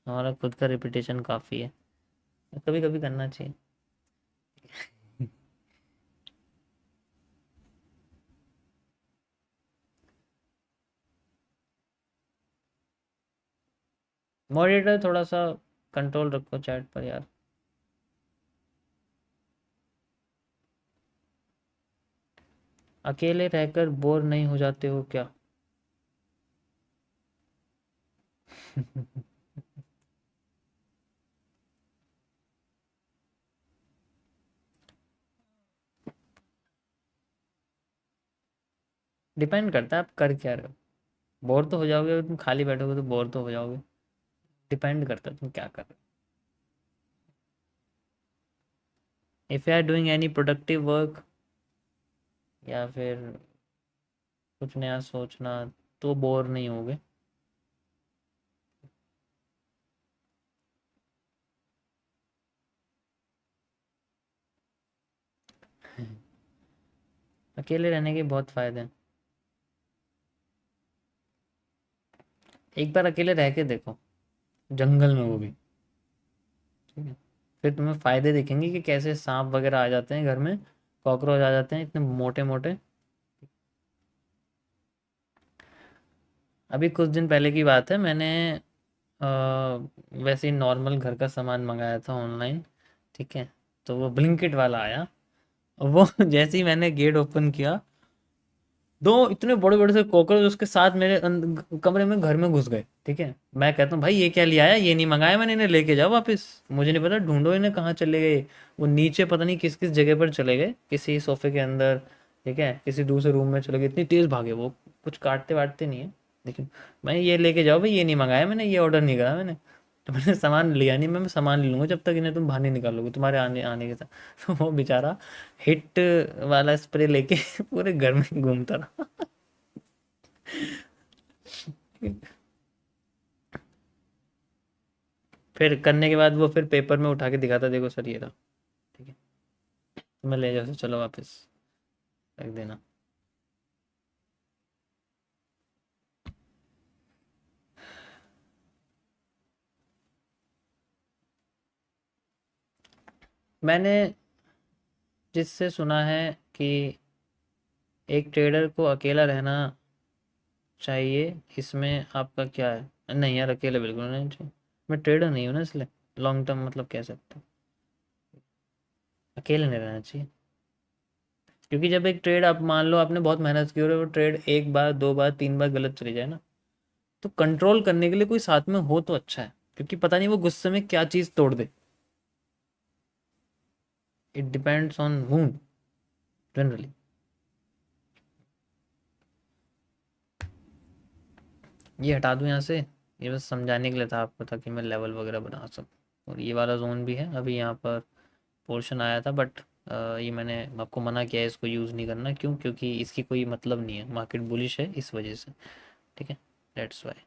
हमारा खुद का रिपीटेशन काफी है, कभी कभी करना चाहिए। मॉडरेटर थोड़ा सा कंट्रोल रखो चैट पर यार। अकेले रहकर बोर नहीं हो जाते हो क्या? डिपेंड करता है आप कर क्या रहे हो। बोर तो हो जाओगे, अगर तुम खाली बैठोगे तो बोर तो हो जाओगे। डिपेंड करता है तुम क्या कर रहे हो। If you are doing any productive work, या फिर कुछ नया सोचना, तो बोर नहीं होगे। अकेले रहने के बहुत फायदे हैं। एक बार अकेले रह के देखो, जंगल में वो भी, ठीक है। फिर तुम्हें फायदे दिखेंगे कि कैसे सांप वगैरह आ जाते हैं घर में, कॉकरोच आ जाते हैं इतने मोटे मोटे। अभी कुछ दिन पहले की बात है, मैंने अ, वैसे ही नॉर्मल घर का सामान मंगाया था ऑनलाइन, ठीक है। तो वो ब्लिंकिट वाला आया, और वो जैसे ही मैंने गेट ओपन किया, दो इतने बड़े बड़े से कॉकरोच उसके साथ मेरे कमरे में घर में घुस गए, ठीक है। मैं कहता हूँ भाई ये क्या लिया आया, ये नहीं मंगाया मैंने, इन्हें लेके जाओ वापस। मुझे नहीं पता, ढूंढो इन्हें कहाँ चले गए। वो नीचे पता नहीं किस किस जगह पर चले गए, किसी सोफे के अंदर, ठीक है, किसी दूसरे रूम में चले गए। इतनी तेज भागे वो, कुछ काटते वाटते नहीं है, लेकिन मैं ये लेके जाओ भाई, ये नहीं मंगाया मैंने, ये ऑर्डर नहीं करा मैंने। तो मैंने सामान लिया नहीं, मैं सामान ले लूंगा जब तक इन्हें तुम बाहर नहीं निकालोगे तुम्हारे आने आने के साथ। तो वो बेचारा हिट वाला स्प्रे लेके पूरे घर में घूमता रहा। फिर करने के बाद वो फिर पेपर में उठा के दिखाता, देखो सर ये रहा, ठीक है। तो मैं ले जाओ, चलो वापस रख देना। मैंने जिससे सुना है कि एक ट्रेडर को अकेला रहना चाहिए, इसमें आपका क्या है? नहीं यार, अकेले बिल्कुल नहीं चाहिए। मैं ट्रेडर नहीं हूँ ना, इसलिए लॉन्ग टर्म मतलब कह सकते हो, अकेले नहीं रहना चाहिए। क्योंकि जब एक ट्रेड, आप मान लो आपने बहुत मेहनत की और वो ट्रेड एक बार दो बार तीन बार गलत चली जाए ना, तो कंट्रोल करने के लिए कोई साथ में हो तो अच्छा है, क्योंकि पता नहीं वो गुस्से में क्या चीज़ तोड़ दे। It depends on mood generally. ये हटा दूँ यहाँ से, ये बस समझाने के लिए था आपको, ताकि मैं लेवल वगैरह बना सकूँ। और ये वाला जोन भी है, अभी यहाँ पर पोर्शन आया था, बट ये मैंने आपको मना किया है इसको यूज़ नहीं करना। क्यों? क्योंकि इसकी कोई मतलब नहीं है, मार्केट बुलिश है इस वजह से, ठीक है। That's why.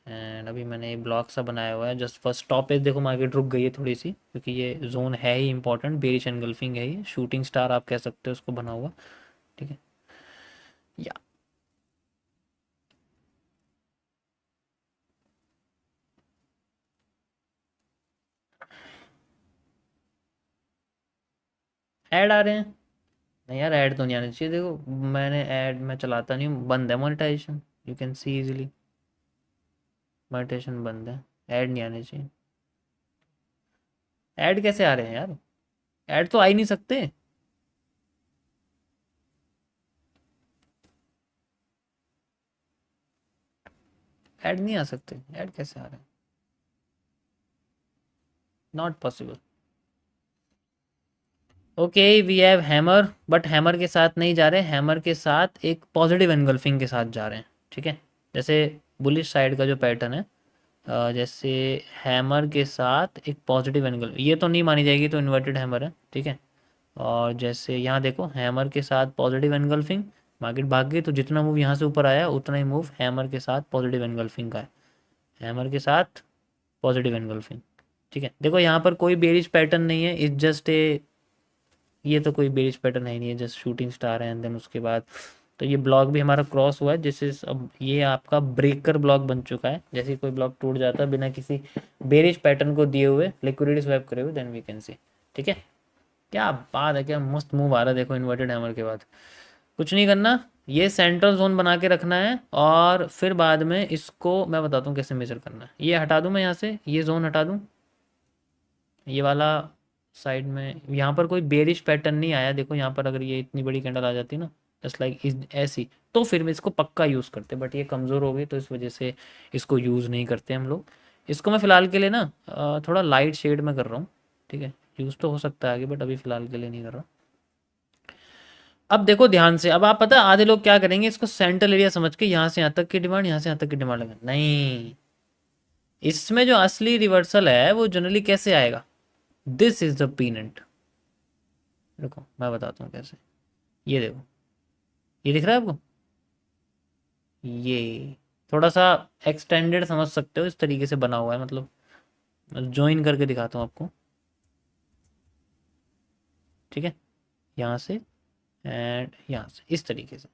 एंड अभी मैंने ये ब्लॉक सा बनाया हुआ है जस्ट फर्स्ट स्टॉपेज। देखो मार्केट रुक गई है थोड़ी सी, क्योंकि ये जोन है ही इंपॉर्टेंट, बेरिश एनगल्फिंग है, ये शूटिंग स्टार आप कह सकते हो उसको बना हुआ, ठीक है। या ऐड आ रहे हैं? नहीं यार, ऐड तो नहीं आने चाहिए। देखो मैंने ऐड मैं चलाता नहीं हूँ, बंद है monetisation, you can see easily. Permission बंद है, ऐड नहीं आने चाहिए। ऐड कैसे आ रहे हैं यार, ऐड तो आ ही नहीं सकते। ऐड नहीं आ सकते, ऐड कैसे आ रहे हैं, not possible. Okay we have hammer, but hammer के साथ नहीं जा रहे, हैमर के साथ एक पॉजिटिव एनगल्फिंग के साथ जा रहे हैं, ठीक है। जैसे बुलिश साइड का जो पैटर्न है, जैसे हैमर के साथ एक पॉजिटिव एंगल, ये तो नहीं मानी जाएगी, तो इन्वर्टेड हैमर है, ठीक है। और जैसे यहाँ देखो हैमर के साथ पॉजिटिव एनगल्फिंग, मार्केट भाग गई, तो जितना मूव यहाँ से ऊपर आया उतना ही मूव हैमर के साथ पॉजिटिव एनगल्फिंग का है, हैमर के साथ पॉजिटिव एनगल्फिंग, ठीक है। देखो यहाँ पर कोई बेरिश पैटर्न नहीं है, इट्स जस्ट ए, ये तो कोई बेरिश पैटर्न है ही नहीं है, जस्ट शूटिंग स्टार है, एंड देन उसके बाद तो ये ब्लॉक भी हमारा क्रॉस हुआ है, जिससे अब ये आपका ब्रेकर ब्लॉक बन चुका है। जैसे ही कोई ब्लॉक टूट जाता है बिना किसी बेरिश पैटर्न को दिए हुए, लिक्विडिटी स्वैप करे हुए, देन वी कैन सी, ठीक है। क्या बात है, क्या मस्त मूव आ रहा है, देखो इन्वर्टेड हैमर के बाद। कुछ नहीं करना, ये सेंट्रल जोन बना के रखना है, और फिर बाद में इसको मैं बताता हूँ कैसे मेजर करना है। ये हटा दूँ मैं यहाँ से, ये जोन हटा दूँ, ये वाला साइड में, यहाँ पर कोई बेरिश पैटर्न नहीं आया, देखो यहाँ पर अगर ये इतनी बड़ी कैंडल आ जाती ना, जस्ट लाइक इस ऐसी, तो फिर मैं इसको पक्का यूज़ करते, बट ये कमज़ोर हो गई तो इस वजह से इसको यूज़ नहीं करते हम लोग। इसको मैं फ़िलहाल के लिए ना थोड़ा लाइट शेड में कर रहा हूँ, ठीक है। यूज़ तो हो सकता है आगे, बट अभी फ़िलहाल के लिए नहीं कर रहा। अब देखो ध्यान से, अब आप पता है आधे लोग क्या करेंगे, इसको सेंट्रल एरिया समझ के यहाँ से यहाँ तक की डिमांड, यहाँ से यहाँ तक की डिमांड लगा, नहीं, इसमें जो असली रिवर्सल है वो जनरली कैसे आएगा, दिस इज द पीनेंट। देखो मैं बताता हूँ कैसे, ये देखो, ये दिख रहा है आपको, ये थोड़ा सा एक्सटेंडेड समझ सकते हो, इस तरीके से बना हुआ है, मतलब ज्वाइन करके दिखाता हूँ आपको, ठीक है, यहाँ से एंड यहाँ से इस तरीके से।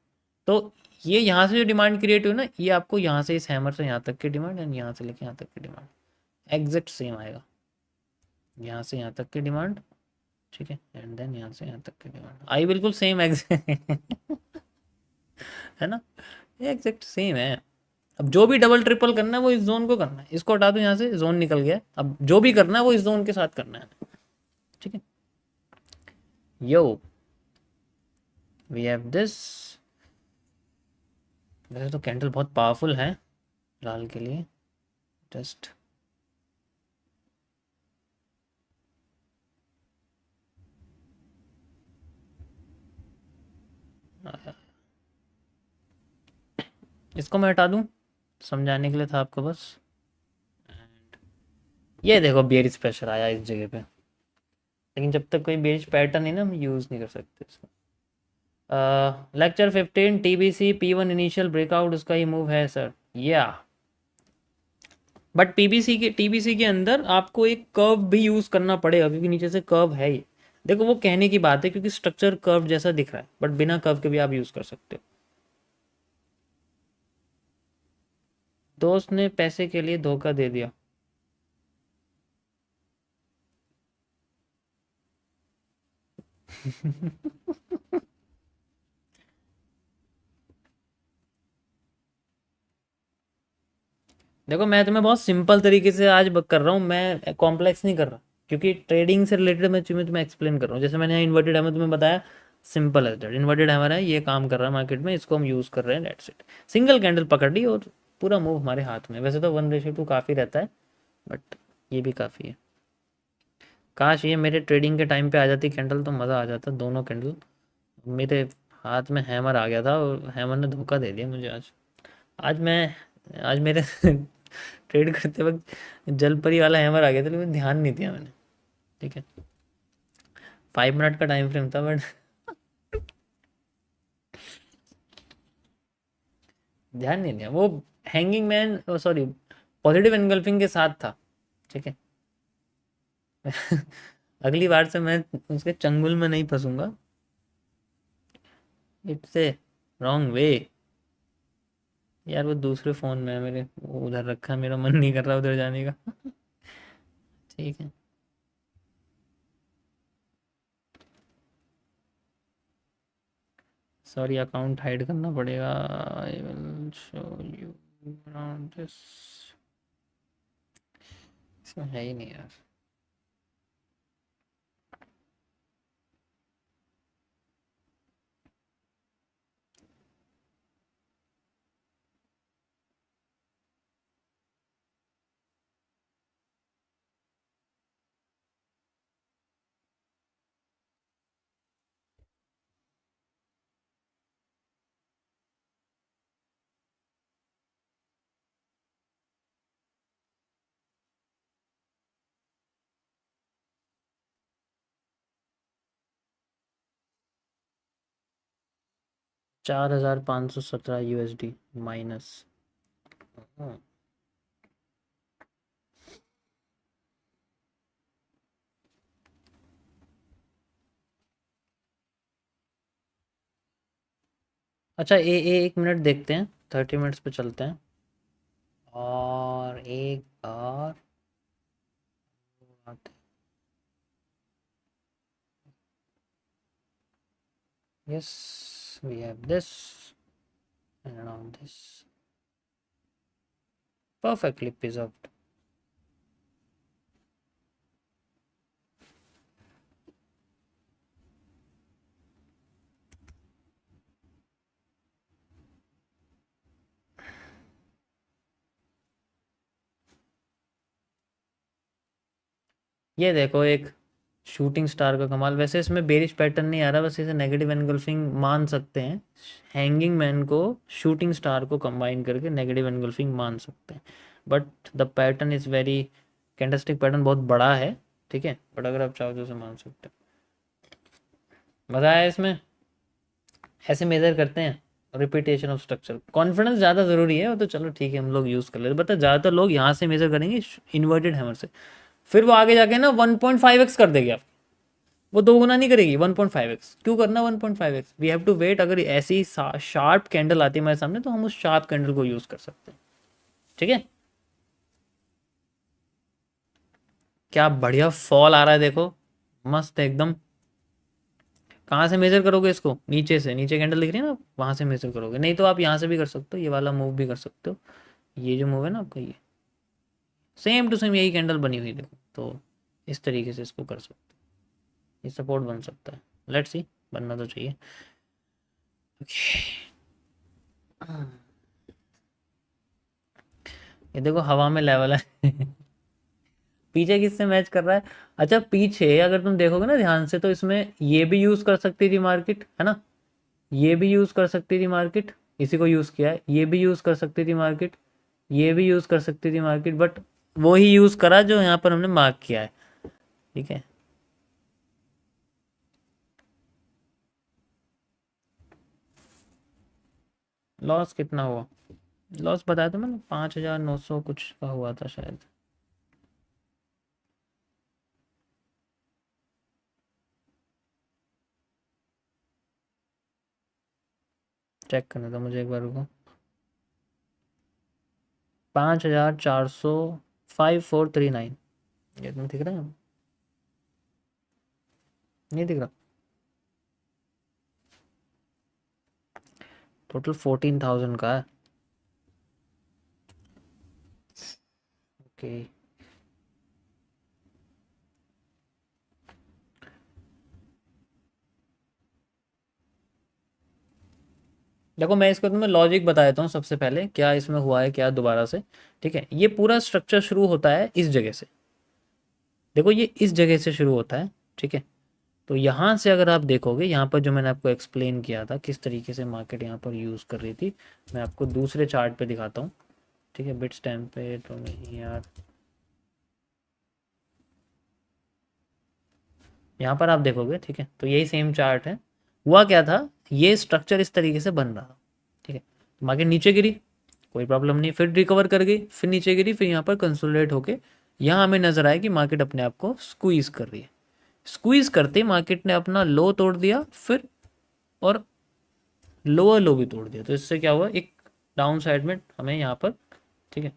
तो ये यहाँ से जो डिमांड क्रिएट हुई ना, ये आपको यहाँ से इस हैमर से यहाँ तक की डिमांड, एंड यहाँ से लेके यहाँ तक की डिमांड एग्जैक्ट सेम आएगा, यहाँ से यहाँ तक की डिमांड, ठीक है, एंड देन यहाँ से यहाँ तक की डिमांड आई बिल्कुल सेम एग्जैक्ट है ना, ये एग्जैक्ट सेम है। अब जो भी डबल ट्रिपल करना है वो इस जोन को करना है, इसको हटा दो यहाँ से, जोन निकल गया, अब जो भी करना है वो इस जोन के साथ करना है, ठीक है। यो वी हैव दिस, वैसे तो कैंडल बहुत पावरफुल है फिलहाल के लिए, जस्ट इसको मैं हटा दूं, समझाने के लिए था आपको बस। ये देखो बेरिश प्रेशर आया इस जगह पे, लेकिन जब तक कोई बेरिश पैटर्न है ना, हम यूज़ नहीं कर सकते इसको। Lecture 15 TBC P1 initial breakout, उसका ही मूव है सर, या बट पीबीसी के टीबीसी के अंदर आपको एक कर्व भी यूज़ करना पड़ेगा, क्योंकि नीचे से कर्व है ये, देखो वो कहने की बात है क्योंकि स्ट्रक्चर कर्व जैसा दिख रहा है, बट बिना कर्व के भी आप यूज़ कर सकते हो। दोस्त ने पैसे के लिए धोखा दे दिया देखो मैं तुम्हें बहुत सिंपल तरीके से आज कर रहा हूँ, मैं कॉम्प्लेक्स नहीं कर रहा, क्योंकि ट्रेडिंग से रिलेटेड मैं तुम्हें एक्सप्लेन कर रहा हूँ। जैसे मैंने यहाँ इन्वर्टेड हैमर तुम्हें बताया, सिंपल है दैट, इन्वर्टेड हैमर है, ये काम कर रहा है मार्केट में, इसको हम यूज़ कर रहे हैं, डेट्स इट। सिंगल कैंडल पकड़ ली और पूरा मूव हमारे हाथ में। वैसे तो 1:2 काफ़ी रहता है, बट ये भी काफ़ी है। काश ये मेरे ट्रेडिंग के टाइम पे आ जाती कैंडल, तो मज़ा आ जाता, दोनों कैंडल। मेरे हाथ में हैमर आ गया था और हैमर ने धोखा दे दिया मुझे आज। आज मैं आज मेरे ट्रेड करते वक्त जलपरी वाला हैमर आ गया था, लेकिन ध्यान नहीं दिया मैंने, ठीक है। 5 मिनट का टाइम फ्रेम था, बट ध्यान नहीं दिया। वो hanging man, sorry, positive engulfing के साथ था, ठीक है। अगली बार से मैं उसके चंगुल में नहीं फंसूंगा, इट्स ए रॉन्ग वे। यार वो दूसरे फ़ोन में है मेरे, वो उधर रखा है, मेरा मन नहीं कर रहा उधर जाने का। ठीक है, सॉरी अकाउंट हाइड करना पड़ेगा, I will show you around this. इसमें है ही नहीं यार। $4,517 माइनस। अच्छा, एक मिनट देखते हैं, 30 मिनट्स पे चलते हैं। और एक और बात। Yes, we have this and around this perfectly preserved. ये देखो एक शूटिंग स्टार का कमाल। वैसे इसमें बेरिश पैटर्न नहीं आ रहा, बस इसे नेगेटिव एनगल्फिंग मान सकते हैं। हैंगिंग मैन को शूटिंग स्टार को कंबाइन करके नेगेटिव एनगल्फिंग मान सकते हैं। But the pattern is very, candlestick pattern बहुत बड़ा है, ठीक है। बट अगर आप चाहो तो उसे मान सकते हैं। मज़ा आया इसमें। ऐसे मेजर करते हैं रिपीटेशन ऑफ स्ट्रक्चर। कॉन्फिडेंस ज़्यादा ज़रूरी है, वो तो चलो ठीक है, हम लोग यूज़ कर लेते, बट ज़्यादातर लोग यहाँ से मेजर करेंगे इन्वर्टेड हैमर से। फिर वो आगे जाके ना 1.5x कर देगी आप। वो दो गुना नहीं करेगी, 1.5x क्यों करना 1.5x? We have to wait. अगर ऐसी शार्प कैंडल आती है हमारे सामने तो हम उस शार्प कैंडल को यूज कर सकते हैं, ठीक है। क्या बढ़िया फॉल आ रहा है देखो, मस्त एकदम। कहाँ से मेजर करोगे इसको? नीचे से, नीचे कैंडल दिख रही है ना, वहां से मेजर करोगे। नहीं तो आप यहाँ से भी कर सकते हो, ये वाला मूव भी कर सकते हो। ये जो मूव है ना आपका, ये सेम टू सेम यही कैंडल बनी हुई देखो, तो इस तरीके से इसको कर सकते हो। ये सपोर्ट बन सकता है, लेट्स सी, बनना तो चाहिए। ये देखो हवा में लेवल है। पीछे किससे मैच कर रहा है? अच्छा, पीछे अगर तुम देखोगे ना ध्यान से, तो इसमें ये भी यूज कर सकती थी मार्केट, है ना। ये भी यूज कर सकती थी मार्केट, इसी को यूज किया है। ये भी यूज कर सकती थी मार्केट, ये भी यूज कर सकती थी मार्केट, बट वो ही यूज करा जो यहाँ पर हमने मार्क किया है, ठीक है। लॉस कितना हुआ? लॉस बताया तो मैंने, 5,900 कुछ का हुआ था शायद। चेक करने दो मुझे एक बार, रुको। 5,400, 5439। ये तुम दिख रहा है? नहीं दिख रहा? टोटल 14,000 का है। ओके, देखो मैं इसको तुम्हें लॉजिक बता देता हूँ सबसे पहले, क्या इसमें हुआ है क्या दोबारा से, ठीक है। ये पूरा स्ट्रक्चर शुरू होता है इस जगह से, देखो ये इस जगह से शुरू होता है, ठीक है। तो यहाँ से अगर आप देखोगे, यहाँ पर जो मैंने आपको एक्सप्लेन किया था किस तरीके से मार्केट यहाँ पर यूज़ कर रही थी, मैं आपको दूसरे चार्ट पे दिखाता हूँ, ठीक है। बिट स्टैम्प पे तो नहीं यार, यहाँ पर आप देखोगे, ठीक है। तो यही सेम चार्ट है। हुआ क्या था, ये स्ट्रक्चर इस तरीके से बन रहा था, ठीक है। मार्केट नीचे गिरी, कोई प्रॉब्लम नहीं, फिर रिकवर कर गई, फिर नीचे गिरी, फिर यहाँ पर कंसोलिडेट होके यहाँ हमें नजर आया कि मार्केट अपने आप को स्क्वीज कर रही है। स्क्वीज करते मार्केट ने अपना लो तोड़ दिया, फिर और लोअर लो भी तोड़ दिया। तो इससे क्या हुआ, एक डाउन साइड में हमें यहाँ पर, ठीक है,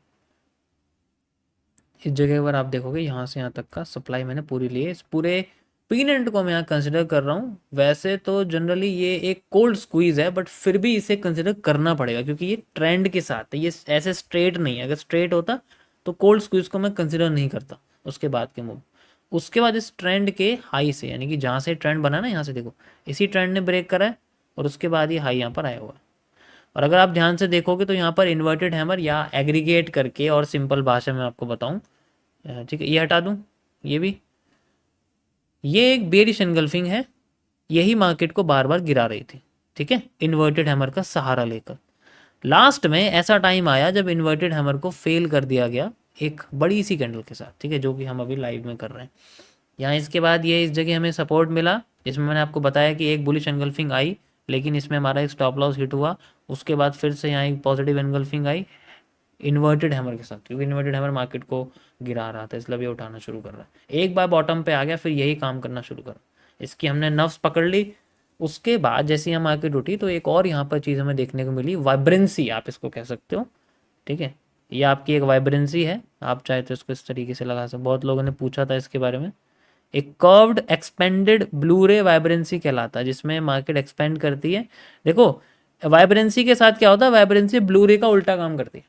इस जगह पर आप देखोगे यहाँ से यहाँ तक का सप्लाई मैंने पूरी ली है। इस पूरे पीनेंट को मैं यहाँ कंसिडर कर रहा हूँ। वैसे तो जनरली ये एक कोल्ड स्क्वीज है, बट फिर भी इसे कंसिडर करना पड़ेगा क्योंकि ये ट्रेंड के साथ है, ये ऐसे स्ट्रेट नहीं है। अगर स्ट्रेट होता तो कोल्ड स्क्वीज को मैं कंसिडर नहीं करता उसके बाद के मूव। उसके बाद इस ट्रेंड के हाई से, यानी कि जहाँ से ट्रेंड बना ना, यहाँ से देखो इसी ट्रेंड ने ब्रेक करा है और उसके बाद ये हाई यहाँ पर आया हुआ है। और अगर आप ध्यान से देखोगे तो यहाँ पर इन्वर्टेड हैमर या एग्रीगेट करके, और सिंपल भाषा में आपको बताऊँ, ठीक है, ये हटा दूँ, ये भी, ये एक बेरिश एनगल्फिंग है, यही मार्केट को बार बार गिरा रही थी। ठीक है, इन्वर्टेड हैमर का सहारा लेकर लास्ट में ऐसा टाइम आया जब इन्वर्टेड हैमर को फेल कर दिया गया एक बड़ी सी कैंडल के साथ। ठीक है, जो कि हम अभी लाइव में कर रहे हैं। यहाँ इसके बाद ये इस जगह हमें सपोर्ट मिला, जिसमें मैंने आपको बताया कि एक बुलिश एनगल्फिंग आई, लेकिन इसमें हमारा एक स्टॉप लॉस हिट हुआ। उसके बाद फिर से यहाँ एक पॉजिटिव एनगल्फिंग आई इन्वर्टेड हैमर के साथ, क्योंकि इन्वर्टेड हैमर मार्केट को गिरा रहा था, इसलिए ये उठाना शुरू कर रहा है। एक बार बॉटम पे आ गया, फिर यही काम करना शुरू करा, इसकी हमने नफ्स पकड़ ली। उसके बाद जैसे यहाँ मार्केट उठी तो एक और यहाँ पर चीज़ हमें देखने को मिली, वाइब्रेंसी आप इसको कह सकते हो। ठीक है, ये आपकी एक वाइब्रेंसी है, आप चाहे तो इसको इस तरीके से लगा सकते। बहुत लोगों ने पूछा था इसके बारे में। एक कर्व्ड एक्सपेंडेड ब्लू रे वाइब्रेंसी कहलाता है, जिसमें मार्केट एक्सपेंड करती है। देखो वाइब्रेंसी के साथ क्या होता है, वाइब्रेंसी ब्लू रे का उल्टा काम करती है।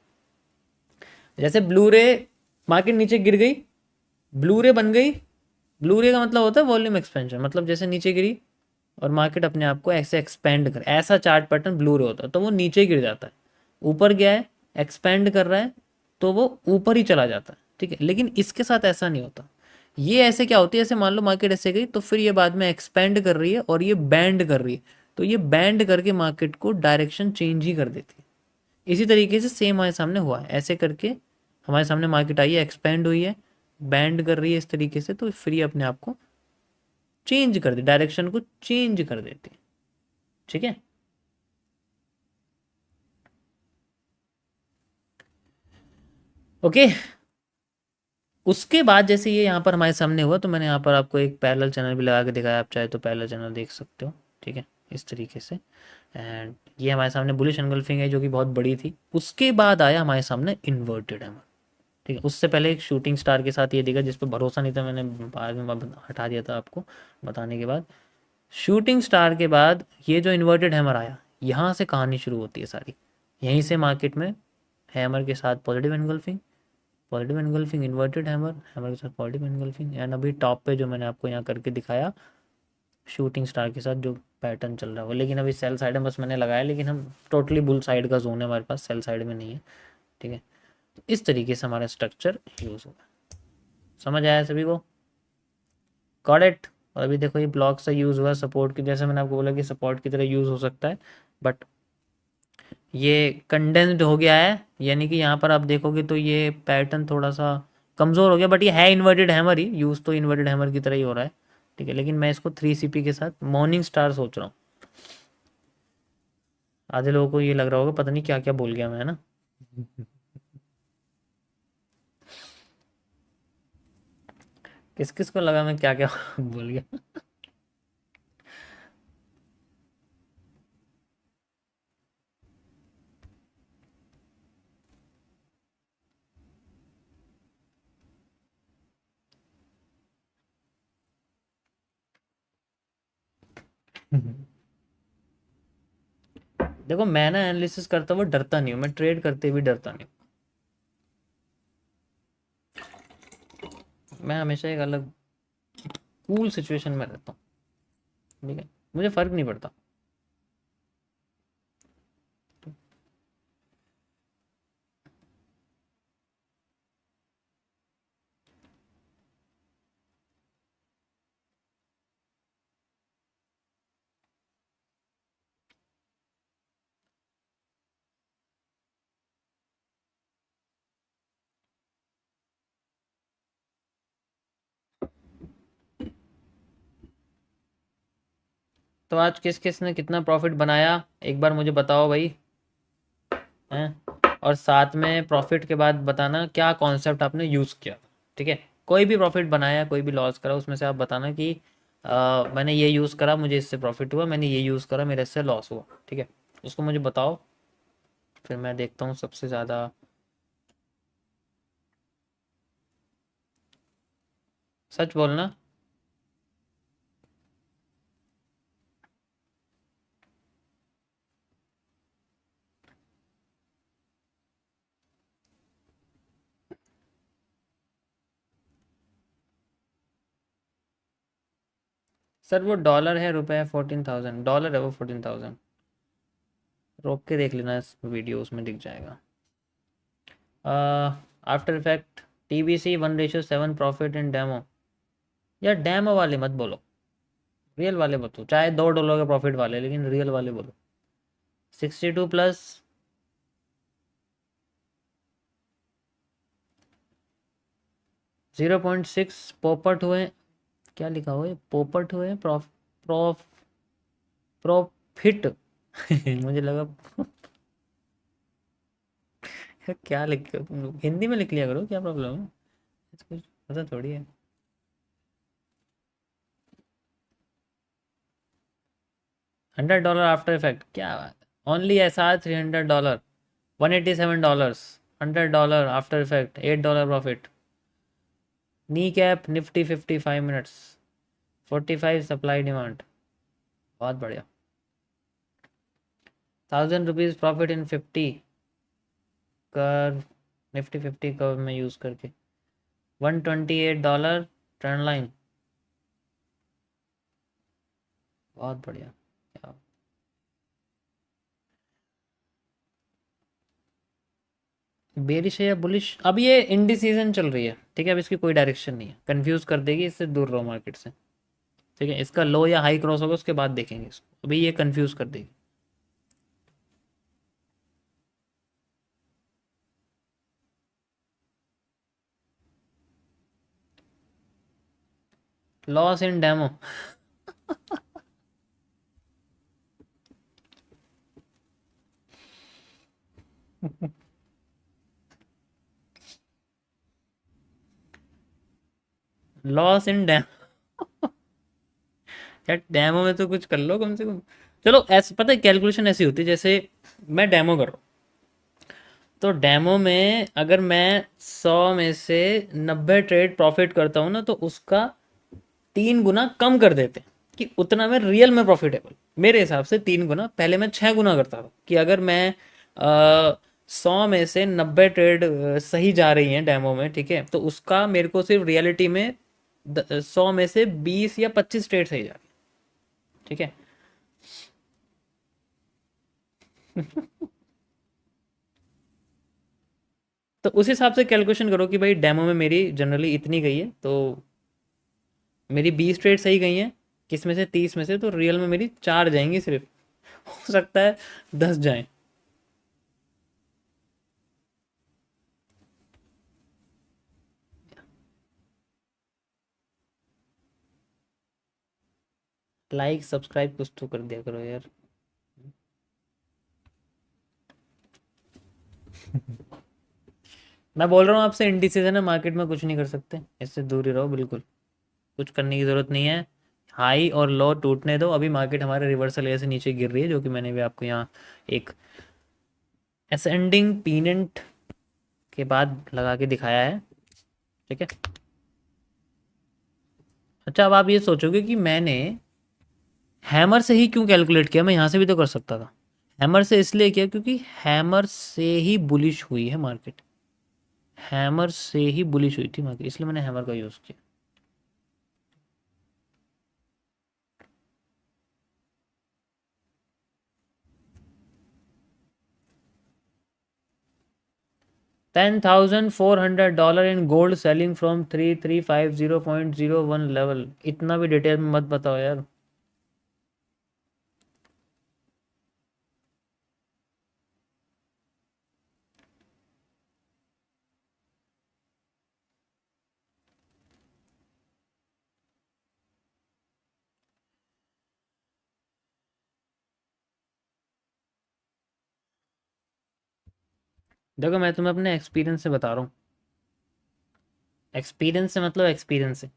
जैसे ब्लू रे, मार्केट नीचे गिर गई, ब्लू रे बन गई। ब्लू रे का मतलब होता है वॉल्यूम एक्सपेंशन, मतलब जैसे नीचे गिरी और मार्केट अपने आप को ऐसे एक्सपेंड कर, ऐसा चार्ट पैटर्न ब्लू रे होता है, तो वो नीचे गिर जाता है। ऊपर गया है, एक्सपेंड कर रहा है, तो वो ऊपर ही चला जाता है। ठीक है, लेकिन इसके साथ ऐसा नहीं होता। ये ऐसे क्या होती है, ऐसे मान लो मार्केट ऐसे गई तो फिर ये बाद में एक्सपेंड कर रही है और ये बैंड कर रही है, तो ये बैंड करके मार्केट को डायरेक्शन चेंज ही कर देती है। इसी तरीके से सेम हमारे सामने हुआ है, ऐसे करके हमारे सामने मार्केट आई है, एक्सपेंड हुई है, बैंड कर रही है इस तरीके से, तो फिर ये अपने आप को चेंज कर दे, डायरेक्शन को चेंज कर देती है। ठीक है, ओके। उसके बाद जैसे ये यहाँ पर हमारे सामने हुआ, तो मैंने यहाँ पर आपको एक पैरेलल चैनल भी लगा के दिखाया, आप चाहे तो पैरेलल चैनल देख सकते हो। ठीक है, इस तरीके से। एंड ये हमारे सामने बुलिश एनगल्फिंग है जो कि बहुत बड़ी थी। उसके बाद आया हमारे सामने इन्वर्टेड हैमर। ठीक है, उससे पहले एक शूटिंग स्टार के साथ ये देखा, जिस पर भरोसा नहीं था, मैंने बाद में हटा दिया था आपको बताने के बाद। शूटिंग स्टार के बाद ये जो इन्वर्टेड हैमर आया, यहाँ से कहानी शुरू होती है सारी। यहीं से मार्केट में हैमर के साथ positive engulfing, positive engulfing, inverted hammer, hammer के साथ पॉजिटिव एनगल्फिंग, एंड अभी टॉप पे जो मैंने आपको यहाँ करके दिखाया शूटिंग स्टार के साथ जो पैटर्न चल रहा है। लेकिन अभी सेल साइड में बस मैंने लगाया, लेकिन हम टोटली बुल साइड का जोन है हमारे पास, सेल साइड में नहीं है। ठीक है, तो इस तरीके से हमारा स्ट्रक्चर यूज़ होगा। समझ आया सभी को? Got it? और अभी देखो ये ब्लॉक से यूज़ हुआ सपोर्ट की, जैसे मैंने आपको बोला कि सपोर्ट की तरह यूज़ हो सकता है, बट ये कंडेंस्ड हो गया है। यानी कि यहाँ पर आप देखोगे तो ये पैटर्न थोड़ा सा कमज़ोर हो गया, बट ये है इन्वर्टेड हैमर ही, यूज़ तो इन्वर्टेड हैमर की तरह ही हो रहा है। ठीक है, लेकिन मैं इसको 3CP के साथ मॉर्निंग स्टार सोच रहा हूँ। आधे लोगों को ये लग रहा होगा पता नहीं क्या क्या बोल गया मैं, है ना? किस किस को लगा मैं क्या क्या बोल गया? देखो मैं ना एनालिसिस करता हुआ डरता नहीं हूँ, मैं ट्रेड करते हुए डरता नहीं हूँ। मैं हमेशा एक अलग कूल सिचुएशन में रहता हूँ। ठीक है, मुझे फर्क नहीं पड़ता। तो आज किस किस ने कितना प्रॉफिट बनाया एक बार मुझे बताओ भाई, हैं? और साथ में प्रॉफिट के बाद बताना क्या कॉन्सेप्ट आपने यूज़ किया। ठीक है, कोई भी प्रॉफिट बनाया कोई भी लॉस करा, उसमें से आप बताना कि मैंने ये यूज़ करा मुझे इससे प्रॉफिट हुआ, मैंने ये यूज़ करा मेरे इससे लॉस हुआ। ठीक है, उसको मुझे बताओ, फिर मैं देखता हूँ सबसे ज़्यादा। सच बोलना। सर वो डॉलर है, रुपए है 14,000, डॉलर है वो 14,000। रोक के देख लेना इस वीडियो, उसमें दिख जाएगा। After effect TBC 1:7 profit in demo. यार डेमो वाले मत बोलो, रियल वाले बताओ, चाहे $2 के प्रॉफिट वाले, लेकिन रियल वाले बोलो। 62 प्लस 0.6 पोपट हुए। क्या लिखा हुआ है, पोपट हुए प्रॉफ प्रॉफिट मुझे लगा क्या लिख, हिंदी में लिख लिया करो, क्या प्रॉब्लम है, कुछ पता थोड़ी है। $100 आफ्टर इफेक्ट, क्या बात है। Only SR $300, $187, $100 after effect, $8 profit. Knee cap Nifty 55 minutes, 45 supply demand, बहुत बढ़िया। 1,000 रुपीज़ प्रॉफिट इन 50 कर निफ्टी 50 कर्व में यूज़ करके। $128 ट्रेंड लाइन, बहुत बढ़िया। क्या बेरिश है या बुलिश, अब ये इंडी सीजन चल रही है, ठीक है, अब इसकी कोई डायरेक्शन नहीं है, कंफ्यूज कर देगी, इससे दूर रहो मार्केट से। ठीक है, इसका लो या हाई क्रॉस होगा उसके बाद देखेंगे इसको, अभी ये कंफ्यूज कर देगी। Loss in demo loss in demo यार डेमो में तो कुछ कर लो कम से कम। चलो ऐसे पता है, कैलकुलेशन ऐसी होती है, जैसे मैं डेमो कर रहा हूँ, तो डेमो में अगर मैं 100 में से 90 ट्रेड प्रॉफिट करता हूँ ना, तो उसका 3 गुना कम कर देते हैं, कि उतना मैं रियल में प्रॉफिटेबल। मेरे हिसाब से 3 गुना, पहले मैं 6 गुना करता था, कि अगर मैं 100 में से 90 ट्रेड सही जा रही हैं डेमो में, ठीक है, तो उसका मेरे को सिर्फ रियलिटी में 100 में से 20 या 25 ट्रेड सही जा रही है, ठीक है। तो उस हिसाब से कैलकुलेशन करो कि भाई डेमो में मेरी जनरली इतनी गई है, तो मेरी 20 ट्रेड सही गई हैं, किस में से 30 में से, तो रियल में मेरी 4 जाएंगी सिर्फ, हो सकता है 10 जाएं। लाइक सब्सक्राइब कुछ तो कर दिया करो यार। मैं बोल रहा हूँ आपसे, इंडिसीजन है मार्केट में, कुछ नहीं कर सकते, इससे दूर ही रहो बिल्कुल, कुछ करने की ज़रूरत नहीं है। हाई और लो टूटने दो, अभी मार्केट हमारे रिवर्सल ऐसे नीचे गिर रही है, जो कि मैंने भी आपको यहाँ एक असेंडिंग पीनेंट के बाद लगा के दिखाया है, ठीक है। अच्छा, अब आप ये सोचोगे कि मैंने हैमर से ही क्यों कैलकुलेट किया, मैं यहाँ से भी तो कर सकता था। हैमर से इसलिए किया क्योंकि हैमर से ही बुलिश हुई है मार्केट, हैमर से ही बुलिश हुई थी मार्केट, इसलिए मैंने हैमर का यूज़ किया। 10,400 in gold selling from 3,350.01 level, इतना भी डिटेल में मत बताओ यार। देखो मैं तुम्हें अपने एक्सपीरियंस से बता रहा हूँ, एक्सपीरियंस से मतलब एक्सपीरियंस से,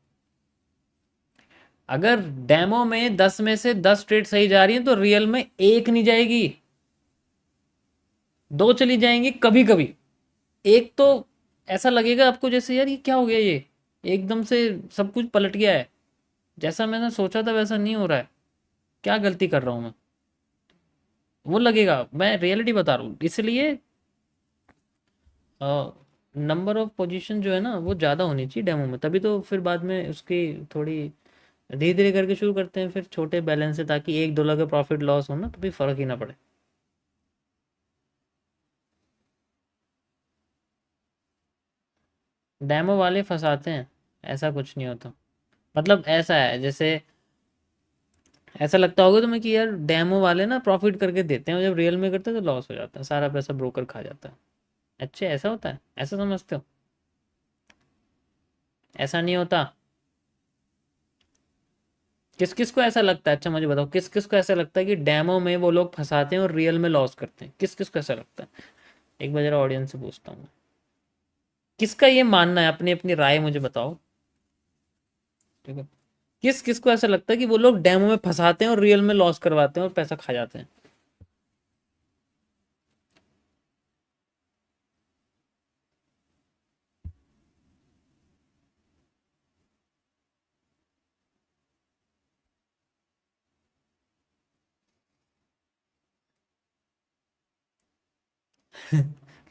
अगर डेमो में 10 में से 10 ट्रेड सही जा रही है, तो रियल में एक नहीं जाएगी, 2 चली जाएंगी कभी कभी। एक तो ऐसा लगेगा आपको जैसे यार ये क्या हो गया, ये एकदम से सब कुछ पलट गया है, जैसा मैंने सोचा था वैसा नहीं हो रहा है, क्या गलती कर रहा हूँ मैं, वो लगेगा। मैं रियलिटी बता रहा हूँ, इसलिए नंबर ऑफ पोजीशन जो है ना वो ज़्यादा होनी चाहिए डेमो में, तभी तो फिर बाद में उसकी थोड़ी धीरे धीरे करके शुरू करते हैं फिर छोटे बैलेंस से, ताकि $1 का प्रॉफिट लॉस हो ना तो भी फर्क ही ना पड़े। डेमो वाले फंसाते हैं, ऐसा कुछ नहीं होता। मतलब ऐसा है, जैसे ऐसा लगता होगा तुम्हें कि यार डेमो वाले ना प्रॉफिट करके देते हैं, और जब रियल में करते हैं तो लॉस हो जाता है, सारा पैसा ब्रोकर खा जाता है। अच्छा ऐसा होता है, ऐसा समझते हो? ऐसा नहीं होता। किस किस को ऐसा लगता है, अच्छा मुझे बताओ, किस किस को ऐसा लगता है कि डेमो में वो लोग फंसाते हैं और रियल में लॉस करते हैं? किस किस को ऐसा लगता है? एक बार जरा ऑडियंस से पूछता हूँ, किसका ये मानना है, अपनी अपनी राय मुझे बताओ। ठीक है, किस किस को ऐसा लगता है कि वो लोग डेमो में फंसाते हैं और रियल में लॉस करवाते हैं और पैसा खा जाते हैं?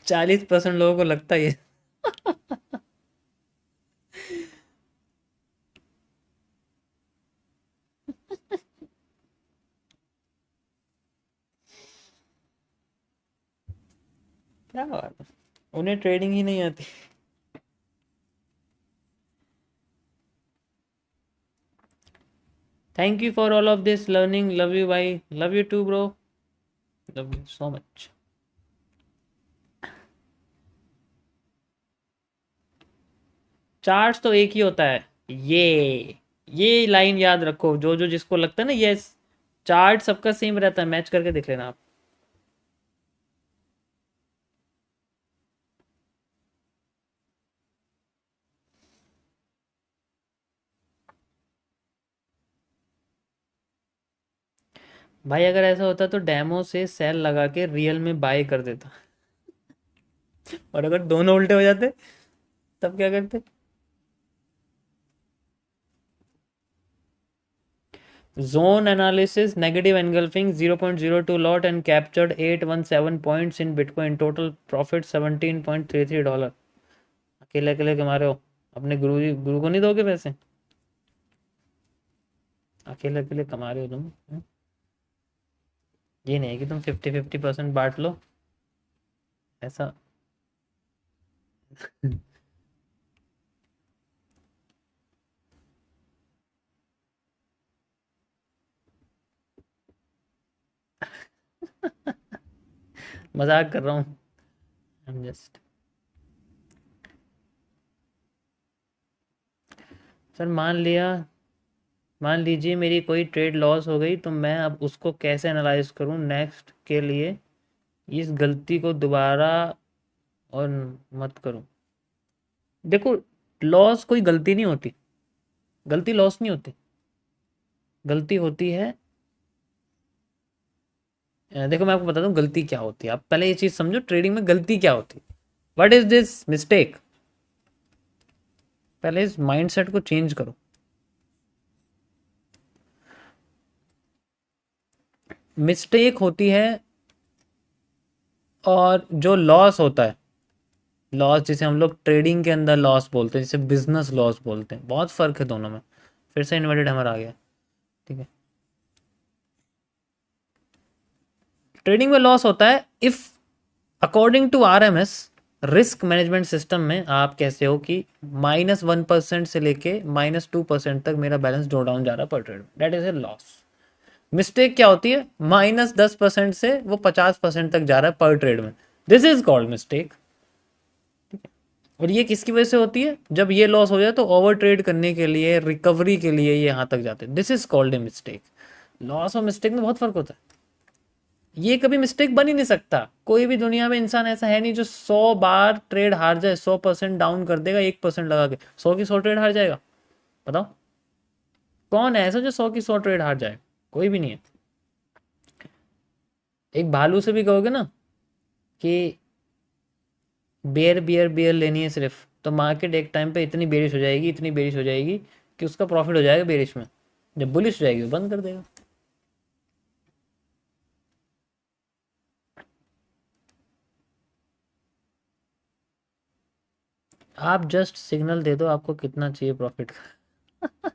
40% लोगों को लगता है ये। क्या बात है, उन्हें ट्रेडिंग ही नहीं आती। Thank you for all of this learning, love you भाई, love you too bro, love you so much. Charts तो एक ही होता है। ये लाइन याद रखो, जो जो जिसको लगता है ना, यस, चार्ट सबका सेम रहता है, मैच करके देख लेना आप। भाई अगर ऐसा होता तो डेमो से सेल लगा के रियल में बाय कर देता। और अगर दोनों उल्टे हो जाते तब क्या करते? Zone analysis, negative engulfing 0.02 lot and captured 817 points in Bitcoin. Total profit $17.33। अकेले अकेले कमा रहे हो, अपने गुरु को नहीं दोगे पैसे? अकेले अकेले कमा रहे हो तुम, ये नहीं है कि तुम 50-50% बांट लो, ऐसा। मजाक कर रहा हूँ, I'm just। सर मान लीजिए मेरी कोई ट्रेड लॉस हो गई, तो मैं अब उसको कैसे एनालाइज करूँ नेक्स्ट के लिए, इस गलती को दोबारा और मत करूँ। देखो, लॉस कोई गलती नहीं होती, गलती लॉस नहीं होती, गलती होती है। देखो मैं आपको बता दूं गलती क्या होती है, आप पहले ये चीज समझो, ट्रेडिंग में गलती क्या होती है, व्हाट इज दिस मिस्टेक। पहले इस माइंडसेट को चेंज करो। मिस्टेक होती है, और जो लॉस होता है, लॉस जिसे हम लोग ट्रेडिंग के अंदर लॉस बोलते हैं, जिसे बिजनेस लॉस बोलते हैं, बहुत फर्क है दोनों में। फिर से इन्वर्टेड हैमर आ गया। ठीक है, ट्रेडिंग में लॉस होता है if, according to RMS risk management system में, आप कैसे हो कि -1% से लेके -2% तक मेरा बैलेंस ड्रॉ डाउन जा रहा है पर trade, that is a loss. Mistake क्या होती है, -10% से वो 50% तक जा रहा है पर ट्रेड में, दिस इज कॉल्ड मिस्टेक। और ये किसकी वजह से होती है, जब ये लॉस हो जाए तो ओवर ट्रेड करने के लिए, रिकवरी के लिए ये यहाँ तक जाते हैं, this is called a mistake. Loss और मिस्टेक में बहुत फर्क होता है। ये कभी मिस्टेक बन ही नहीं सकता, कोई भी दुनिया में इंसान ऐसा है नहीं जो 100 बार ट्रेड हार जाए, 100% डाउन कर देगा 1% लगा के, 100 की 100 ट्रेड हार जाएगा? बताओ, कौन है ऐसा जो 100 की 100 ट्रेड हार जाए? कोई भी नहीं है। एक भालू से भी कहोगे ना कि बेयर बियर बियर लेनी है सिर्फ, तो मार्केट एक टाइम पे इतनी बेरिश हो जाएगी, इतनी बेरिश हो जाएगी कि उसका प्रॉफिट हो जाएगा बेरिश में, जब बुलिश हो जाएगी वो बंद कर देगा। आप जस्ट सिग्नल दे दो आपको कितना चाहिए प्रॉफिट का।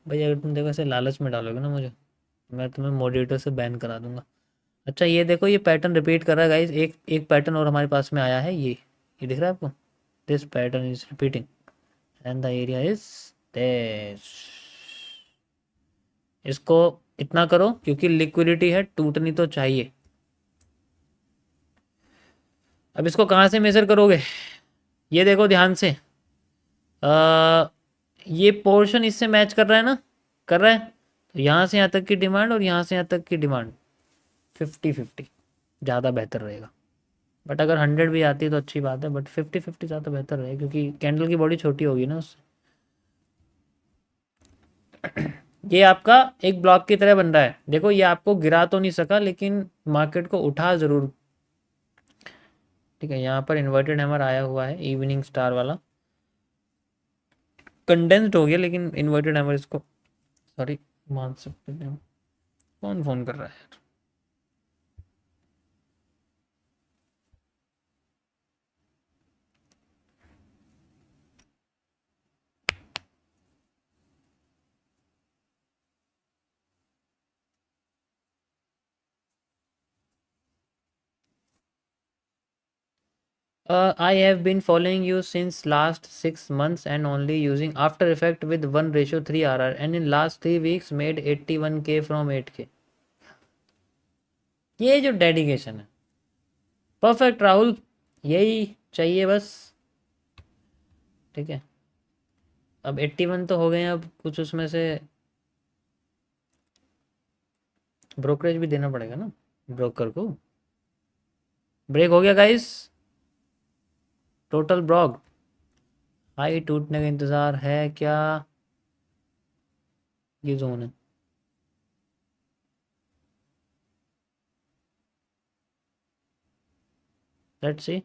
भाई अगर तुम देखो ऐसे लालच में डालोगे ना मुझे, मैं तुम्हें मॉडरेटर से बैन करा दूंगा। अच्छा ये देखो, ये पैटर्न रिपीट कर रहा है गाइस, एक एक पैटर्न और हमारे पास में आया है, ये दिख रहा है आपको, this pattern is repeating and the area is this. इसको इतना करो क्योंकि लिक्विडिटी है, टूटनी तो चाहिए। अब इसको कहाँ से मेजर करोगे, ये देखो ध्यान से, ये पोर्शन इससे मैच कर रहा है ना, कर रहा है, तो यहाँ से यहाँ तक की डिमांड और यहाँ से यहाँ तक की डिमांड 50-50 ज़्यादा बेहतर रहेगा। बट अगर 100 भी आती है तो अच्छी बात है, बट 50-50 ज़्यादा बेहतर रहेगा क्योंकि कैंडल की बॉडी छोटी होगी ना उससे। ये आपका एक ब्लॉक की तरह बन रहा है, देखो ये आपको गिरा तो नहीं सका लेकिन मार्केट को उठा ज़रूर। ठीक है, यहाँ पर इन्वर्टेड हैमर आया हुआ है इवनिंग स्टार वाला, कंडेंस्ड हो गया लेकिन इन्वर्टेड हैमर इसको, सॉरी मान सकते हैं। कौन फ़ोन कर रहा है? I have been following you since last 6 months and only using After Effect with 1:3 RR and in last 3 weeks made 81K from 8K। ये जो डेडिकेशन है, परफेक्ट राहुल, यही चाहिए बस। ठीक है, अब 81 तो हो गए हैं, अब कुछ उसमें से ब्रोकरेज भी देना पड़ेगा ना ब्रोकर को। ब्रेक हो गया गाइस, टोटल ब्रॉग हाई टूटने का इंतज़ार है क्या, ये जोन है। लेट्स सी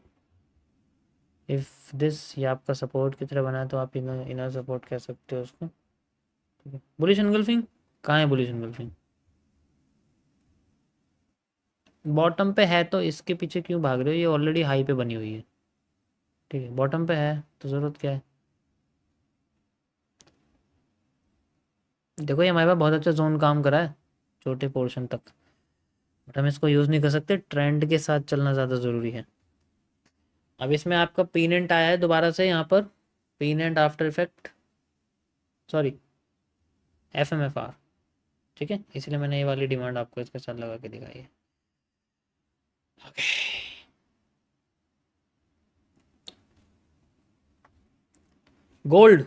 इफ दिस, ये आपका सपोर्ट की तरह बना है तो आप इनर सपोर्ट कह सकते हो उसको। ठीक है, बुलिश एंगल्फिंग कहाँ है, बुलिश एंगल्फिंग बॉटम पे है तो इसके पीछे क्यों भाग रहे हो, ये ऑलरेडी हाई पे बनी हुई है। ठीक है, बॉटम पे है तो ज़रूरत क्या है। देखो ये हमारे पास बहुत अच्छा जोन काम करा है छोटे पोर्शन तक, बट हम इसको यूज़ नहीं कर सकते, ट्रेंड के साथ चलना ज़्यादा ज़रूरी है। अब इसमें आपका पीनेंट आया है दोबारा से यहाँ पर, पीनेंट आफ्टर इफेक्ट, सॉरी FMFR। ठीक है, इसलिए मैंने ये वाली डिमांड आपको इसके साथ लगा के दिखाई है। ओके, गोल्ड,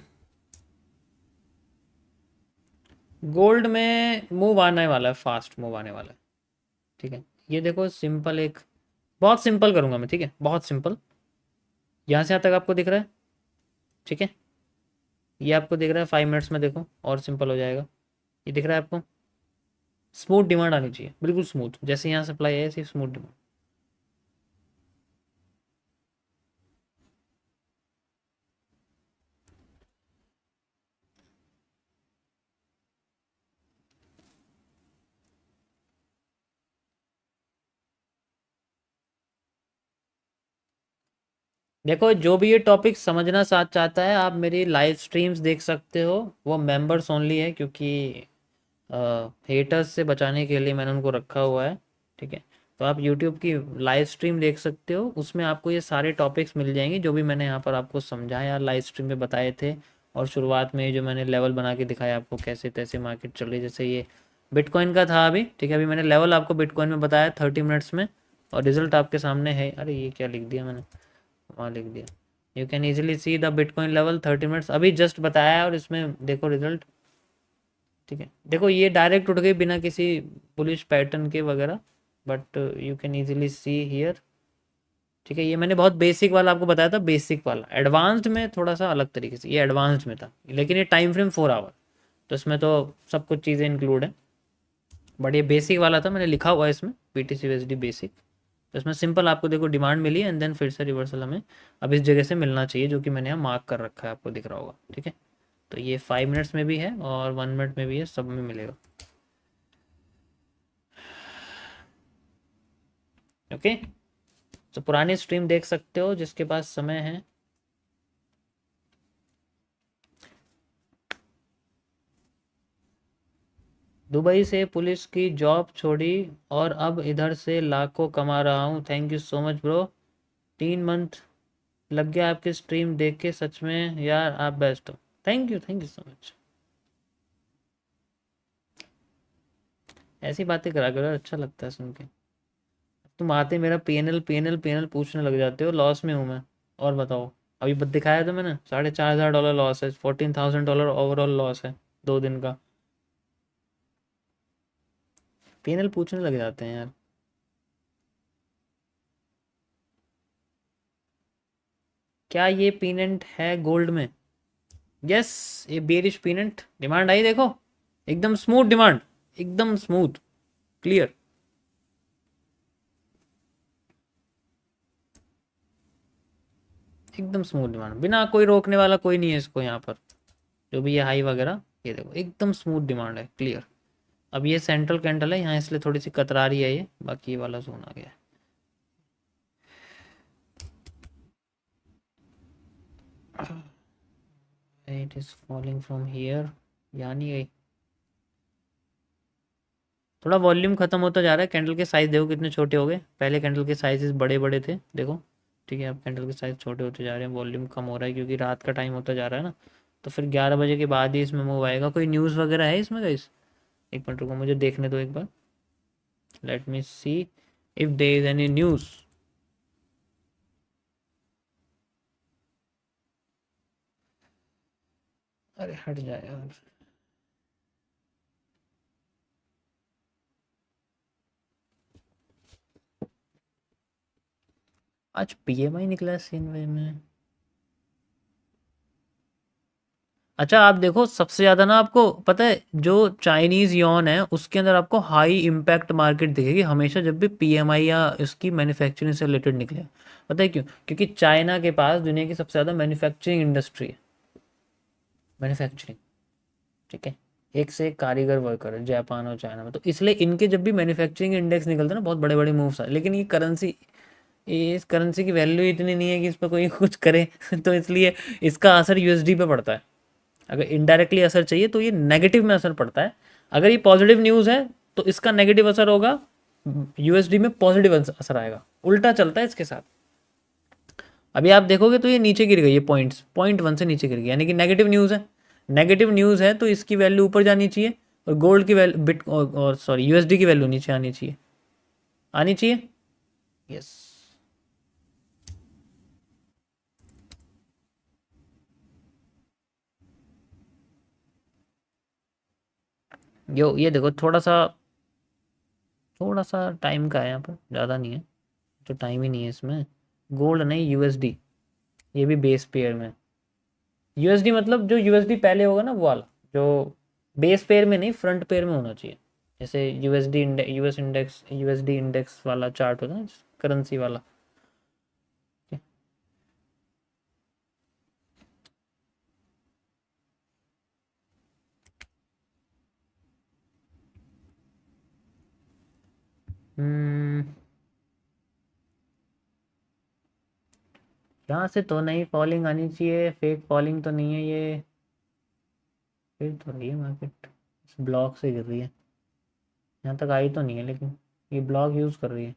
गोल्ड में मूव आने वाला है, फास्ट मूव आने वाला है। ठीक है, ये देखो सिंपल, एक बहुत सिंपल करूंगा मैं, ठीक है बहुत सिंपल, यहाँ से यहाँ तक आपको दिख रहा है। ठीक है, ये आपको दिख रहा है, 5 मिनट्स में देखो और सिंपल हो जाएगा। ये दिख रहा है आपको, स्मूथ डिमांड आनी चाहिए, बिल्कुल स्मूथ, जैसे यहाँ सप्लाई है ऐसी स्मूथ डिमांड। देखो जो भी ये टॉपिक समझना साथ चाहता है, आप मेरी लाइव स्ट्रीम्स देख सकते हो, वो मेंबर्स ओनली है क्योंकि हेटर्स से बचाने के लिए मैंने उनको रखा हुआ है। ठीक है, तो आप यूट्यूब की लाइव स्ट्रीम देख सकते हो, उसमें आपको ये सारे टॉपिक्स मिल जाएंगे जो भी मैंने यहाँ पर आपको समझाया लाइव स्ट्रीम में बताए थे। और शुरुआत में जो मैंने लेवल बना के दिखाया आपको कैसे तैसे मार्केट चल रही है, जैसे ये बिटकॉइन का था अभी। ठीक है, अभी मैंने लेवल आपको बिटकॉइन में बताया 30 मिनट्स में, और रिजल्ट आपके सामने है। अरे ये क्या लिख दिया मैंने, वहाँ लिख दिया, you can easily see the bitcoin level 30 minutes, अभी जस्ट बताया है और इसमें देखो रिजल्ट। ठीक है, देखो ये डायरेक्ट उठ गई बिना किसी बुलिश पैटर्न के वगैरह, but you can easily see here. ठीक है, ये मैंने बहुत बेसिक वाला आपको बताया था, बेसिक वाला, एडवांस्ड में थोड़ा सा अलग तरीके से, ये एडवांस्ड में था लेकिन ये टाइम फ्रेम 4 आवर, तो इसमें तो सब कुछ चीज़ें इंक्लूड है। बट ये बेसिक वाला था, मैंने लिखा हुआ है इसमें BTC/USD बेसिक, तो इसमें सिंपल आपको देखो डिमांड मिली एंड देन फिर से रिवर्सल हमें अब इस जगह से मिलना चाहिए जो कि मैंने यहाँ मार्क कर रखा है, आपको दिख रहा होगा। ठीक है, तो ये 5 मिनट्स में भी है और 1 मिनट में भी है, सब में मिलेगा। ओके, तो पुरानी स्ट्रीम देख सकते हो जिसके पास समय है। दुबई से पुलिस की जॉब छोड़ी और अब इधर से लाखों कमा रहा हूँ। Thank you so much bro. 3 month लग गया आपकी स्ट्रीम देख के, सच में यार आप बेस्ट हो। Thank you so much. ऐसी बातें करा करो, अच्छा लगता है सुन के। तुम आते मेरा पीएनएल पूछने लग जाते हो, लॉस में हूँ मैं। और बताओ। अभी बत दिखाया तो मैंने, $4,500 लॉस है, $14,000 ओवरऑल लॉस है 2 दिन का। पीएनएल पूछने लग जाते हैं यार। क्या ये पीनेंट है गोल्ड में? यस। ये बेरिश पीनेंट डिमांड आई देखो, एकदम स्मूथ डिमांड, एकदम स्मूथ क्लियर। एकदम स्मूथ डिमांड, बिना कोई रोकने वाला कोई नहीं है इसको यहाँ पर। जो भी ये हाई वगैरह, ये देखो एकदम स्मूथ डिमांड है, क्लियर। अब ये सेंट्रल कैंडल है यहाँ, इसलिए थोड़ी सी कतरा रही है ये, बाकी ये वाला जोन आ गया है। It is falling from here, यानी गई। थोड़ा वॉल्यूम खत्म होता जा रहा है। कैंडल के साइज देखो कितने छोटे हो गए, पहले कैंडल के साइजेस बड़े बड़े थे देखो। ठीक है, अब कैंडल के साइज छोटे होते जा रहे हैं, वॉल्यूम कम हो रहा है क्योंकि रात का टाइम होता जा रहा है ना। तो फिर 11 बजे के बाद ही इसमें मूव आएगा। कोई न्यूज़ वगैरह है इसमें गाइस? एक मिनट रुको, मुझे देखने दो एक बार। Let me see if there is any news. अरे हट जाए यार। आज पीएमआई निकला है सीन वे में। अच्छा आप देखो, सबसे ज़्यादा ना आपको पता है जो चाइनीज़ यॉन है उसके अंदर आपको हाई इम्पैक्ट मार्केट दिखेगी हमेशा, जब भी पीएमआई या इसकी मैन्युफैक्चरिंग से रिलेटेड निकले। पता है क्यों? क्योंकि चाइना के पास दुनिया की सबसे ज़्यादा मैन्युफैक्चरिंग इंडस्ट्री है। मैन्युफैक्चरिंग, ठीक है, एक से एक कारीगर वर्कर है जापान और चाइना में, तो इसलिए इनके जब भी मैन्युफैक्चरिंग इंडेक्स निकलते हैं ना बहुत बड़े बड़े मूव्स आए। लेकिन ये करेंसी, ये इस करेंसी की वैल्यू इतनी नहीं है कि इस पर कोई कुछ करे तो इसलिए इसका असर यूएसडी पे पड़ता है। अगर इनडायरेक्टली असर चाहिए तो ये नेगेटिव में असर पड़ता है। अगर ये पॉजिटिव न्यूज़ है तो इसका नेगेटिव असर होगा, यूएसडी में पॉजिटिव असर आएगा। उल्टा चलता है इसके साथ। अभी आप देखोगे तो ये नीचे गिर गई है, पॉइंट 1 से नीचे गिर गई, यानी कि नेगेटिव न्यूज़ है। नेगेटिव न्यूज़ है तो इसकी वैल्यू ऊपर जानी चाहिए, और गोल्ड की वैल्यू बिट और सॉरी यूएसडी की वैल्यू नीचे आनी चाहिए, आनी चाहिए। यस। यो ये देखो, थोड़ा सा टाइम का है यहाँ पर, ज़्यादा नहीं है। तो टाइम ही नहीं है इसमें। गोल्ड नहीं, यूएसडी, ये भी बेस पेयर में। यूएसडी मतलब जो यूएसडी पहले होगा ना वो वाला, जो बेस पेयर में नहीं फ्रंट पेयर में होना चाहिए। जैसे USD index, US index, USD index वाला चार्ट होता है ना, करेंसी वाला। हम्म, यहाँ से तो नहीं फॉलिंग आनी चाहिए, फेक फॉलिंग तो नहीं है ये। फिर तो रही है मार्केट, इस ब्लॉक से गिर रही है। यहाँ तक आई तो नहीं है लेकिन ये ब्लॉक यूज़ कर रही है।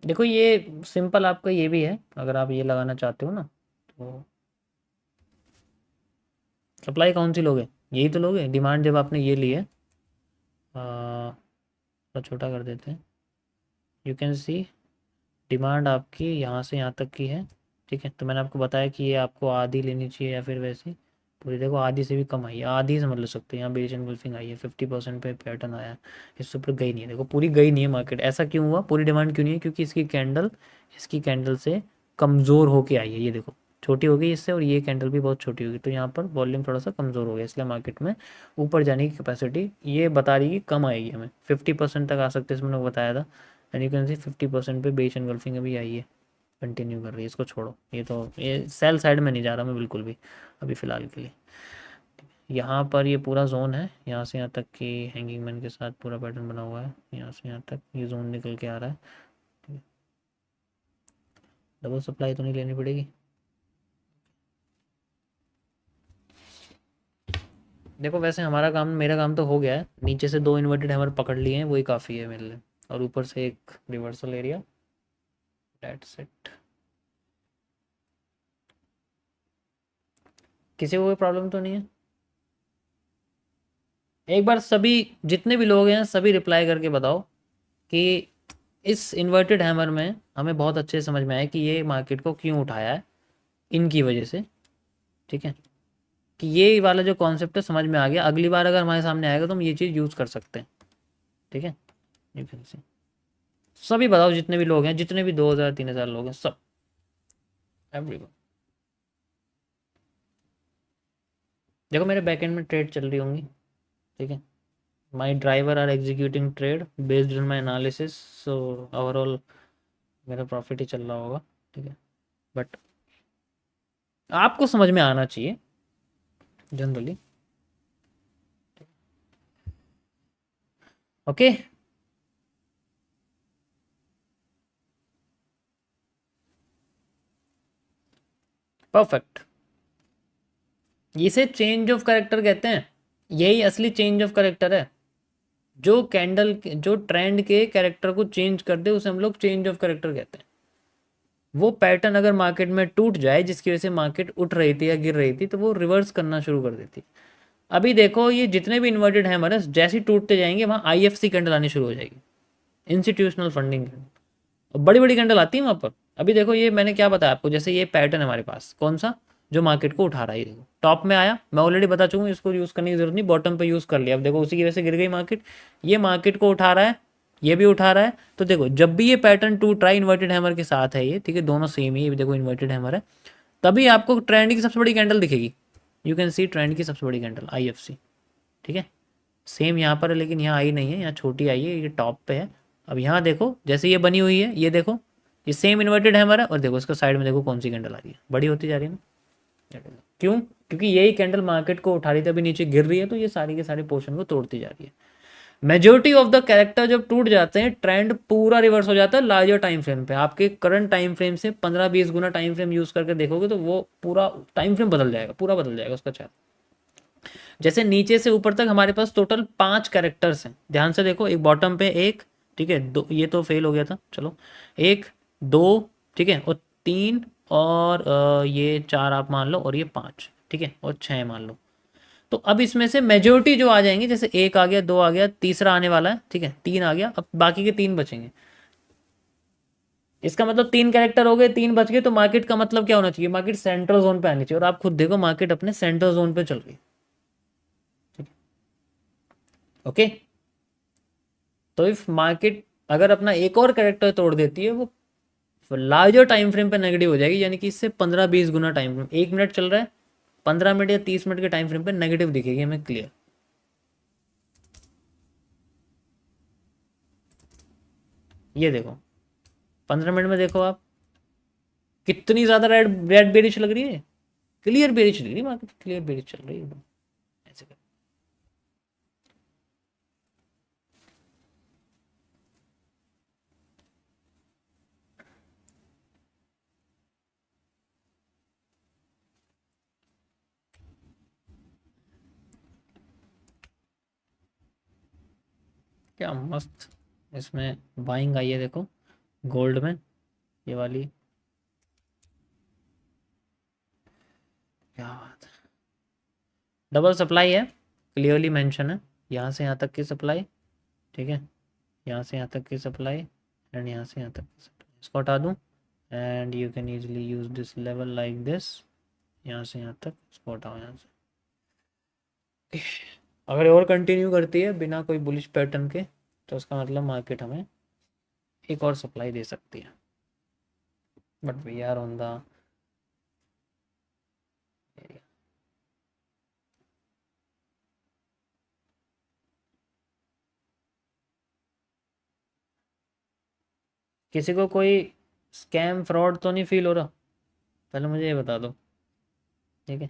देखो ये सिंपल आपका ये भी है, अगर आप ये लगाना चाहते हो ना तो सप्लाई कौन सी लोगे? यही तो लोगे। डिमांड जब आपने ये ली है, थोड़ा छोटा कर देते हैं, यू कैन सी डिमांड आपकी यहाँ से यहाँ तक की है। ठीक है, तो मैंने आपको बताया कि ये आपको आधी लेनी चाहिए या फिर वैसे पूरी। देखो आधी से भी कम आई है, आधी समझ लो सकते हैं। यहाँ बेरिश एंगल्फिंग आई है, 50% पे पैटर्न आया है। इससे ऊपर गई नहीं है, देखो पूरी गई नहीं है मार्केट। ऐसा क्यों हुआ, पूरी डिमांड क्यों नहीं है? क्योंकि इसकी कैंडल से कमज़ोर होके आई है। ये देखो छोटी हो गई इससे, और ये कैंडल भी बहुत छोटी होगी, तो यहाँ पर वॉल्यूम थोड़ा सा कमज़ोर हो गया, इसलिए मार्केट में ऊपर जाने की कैपेसिटी ये बता रही है कि कम आएगी। हमें 50% तक आ सकते हैं, इसमें मैंने बताया था। एंड यू कैन सी 50% पे बेरिश एंगल्फिंग अभी आई है, कंटिन्यू कर रही है। इसको छोड़ो, ये तो ये सेल साइड में नहीं जा रहा मैं बिल्कुल भी अभी फ़िलहाल के लिए। यहाँ पर ये पूरा जोन है, यहाँ से यहाँ तक कि हैंगिंग मैन के साथ पूरा पैटर्न बना हुआ है। यहाँ से यहाँ तक ये जोन निकल के आ रहा है। डबल सप्लाई तो नहीं लेनी पड़ेगी। देखो वैसे हमारा काम, मेरा काम तो हो गया है, नीचे से 2 इन्वर्टेड हैमर पकड़ लिए हैं, वही काफ़ी है मेरे लिए, और ऊपर से एक रिवर्सल एरिया, दैट्स इट। किसी को कोई प्रॉब्लम तो नहीं है? एक बार सभी, जितने भी लोग हैं सभी रिप्लाई करके बताओ कि इस इन्वर्टेड हैमर में हमें बहुत अच्छे से समझ में आया कि ये मार्केट को क्यों उठाया है, इनकी वजह से। ठीक है, कि ये वाला जो कॉन्सेप्ट है समझ में आ गया, अगली बार अगर हमारे सामने आएगा तो हम ये चीज़ यूज़ कर सकते हैं। ठीक है, यू कैन सी, सभी बताओ जितने भी लोग हैं, जितने भी 2000 3000 लोग हैं, सब, एवरीवन। देखो मेरे बैकएंड में ट्रेड चल रही होंगी। ठीक है, my driver are executing trade based on my analysis, so overall मेरा प्रॉफिट ही चल रहा होगा। ठीक है, बट आपको समझ में आना चाहिए जनरली। Okay, perfect. इसे चेंज ऑफ कैरेक्टर कहते हैं, यही असली चेंज ऑफ कैरेक्टर है। जो कैंडल जो ट्रेंड के कैरेक्टर को चेंज कर दे उसे हम लोग चेंज ऑफ कैरेक्टर कहते हैं। वो पैटर्न अगर मार्केट में टूट जाए जिसकी वजह से मार्केट उठ रही थी या गिर रही थी, तो वो रिवर्स करना शुरू कर देती। अभी देखो ये जितने भी इन्वर्टेड हैमर है जैसे ही टूटते जाएंगे वहाँ आईएफसी कैंडल आनी शुरू हो जाएगी, इंस्टीट्यूशनल फंडिंग, और बड़ी बड़ी कैंडल आती है वहाँ पर। अभी देखो ये मैंने क्या बताया आपको, जैसे ये पैटर्न है हमारे पास कौन सा, जो मार्केट को उठा रहा है, ये देखो टॉप में आया, मैं ऑलरेडी बता चुका हूँ, इसको यूज़ करने की जरूरत नहीं, बॉटम पे यूज़ कर लिया, अब देखो उसी की वजह से गिर गई मार्केट। ये मार्केट को उठा रहा है, ये भी उठा रहा है, तो देखो जब भी ये पैटर्न टूट रहा है इन्वर्टेड हैमर के साथ है ये, ठीक है, दोनों सेम ही, ये भी देखो इन्वर्टेड हैमर है, तभी आपको ट्रेंड की सबसे बड़ी कैंडल दिखेगी। यू कैन सी ट्रेंड की सबसे बड़ी कैंडल आईएफसी। ठीक है, सेम यहाँ पर है, लेकिन यहाँ आई नहीं है, यहाँ छोटी आई है, ये टॉप पे है। अब यहाँ देखो जैसे ये बनी हुई है, ये देखो ये सेम इन्वर्टेड हैमर है, और देखो इसका साइड में देखो कौन सी कैंडल आ रही है, बड़ी होती जा रही है ना। क्यों? क्योंकि यही कैंडल मार्केट को उठा रही थी, अभी नीचे गिर रही है, तो ये सारी के सारे पोर्शन को तोड़ती जा रही है। मेजोरिटी ऑफ द कैरेक्टर जब टूट जाते हैं ट्रेंड पूरा रिवर्स हो जाता है लार्जर टाइम फ्रेम पे। आपके करंट टाइम फ्रेम से 15-20 गुना टाइम फ्रेम यूज करके देखोगे तो वो पूरा टाइम फ्रेम बदल जाएगा, पूरा बदल जाएगा उसका चार्ट। जैसे नीचे से ऊपर तक हमारे पास टोटल 5 कैरेक्टर्स हैं, ध्यान से देखो, एक बॉटम पे एक, ठीक है, दो, ये तो फेल हो गया था, चलो, एक, दो, ठीक है, और तीन, और ये चार आप मान लो, और ये पाँच, ठीक है, और छः मान लो। तो अब इसमें से मेजोरिटी जो आ जाएंगे, जैसे एक आ गया, दो आ गया, तीसरा आने वाला है, ठीक है, तीन आ गया, अब बाकी के तीन बचेंगे। इसका मतलब तीन कैरेक्टर हो गए, तीन बच गए, तो मार्केट का मतलब क्या होना चाहिए, मार्केट सेंट्रल जोन पे आनी चाहिए, और आप खुद देखो मार्केट अपने सेंट्रल जोन पे चल रही है। ठीक है, ओके। तो इफ मार्केट अगर अपना एक और कैरेक्टर तोड़ देती है, वो लार्जर टाइम फ्रेम पे नेगेटिव हो जाएगी, यानी कि इससे 15-20 गुना टाइम फ्रेम, 1 मिनट चल रहा है, 15 मिनट या 30 मिनट के टाइम फ्रेम पे नेगेटिव दिखेगी हमें, क्लियर। ये देखो 15 मिनट में देखो आप कितनी ज्यादा रेड रेड बेरिश लग रही है, क्लियर बेरिश लग रही है, मार्केट क्लियर बेरिश चल रही है एकदम, ऐसे कर। क्या मस्त इसमें बाइंग आई है देखो, गोल्ड में, ये वाली, क्या बात है। डबल सप्लाई है, क्लियरली मेंशन है, यहाँ से यहाँ तक की सप्लाई, ठीक है, यहाँ से यहाँ तक की सप्लाई, एंड यहाँ से यहाँ तक की सप्लाई, इसको हटा दूँ, and you can easily use this level like this, यहाँ से यहाँ तक, इसको हटाओ यहाँ से। अगर और कंटिन्यू करती है बिना कोई बुलिश पैटर्न के, तो उसका मतलब मार्केट हमें एक और सप्लाई दे सकती है, but we are on the area. किसी को कोई स्कैम फ्रॉड तो नहीं फील हो रहा? पहले मुझे ये बता दो, ठीक है।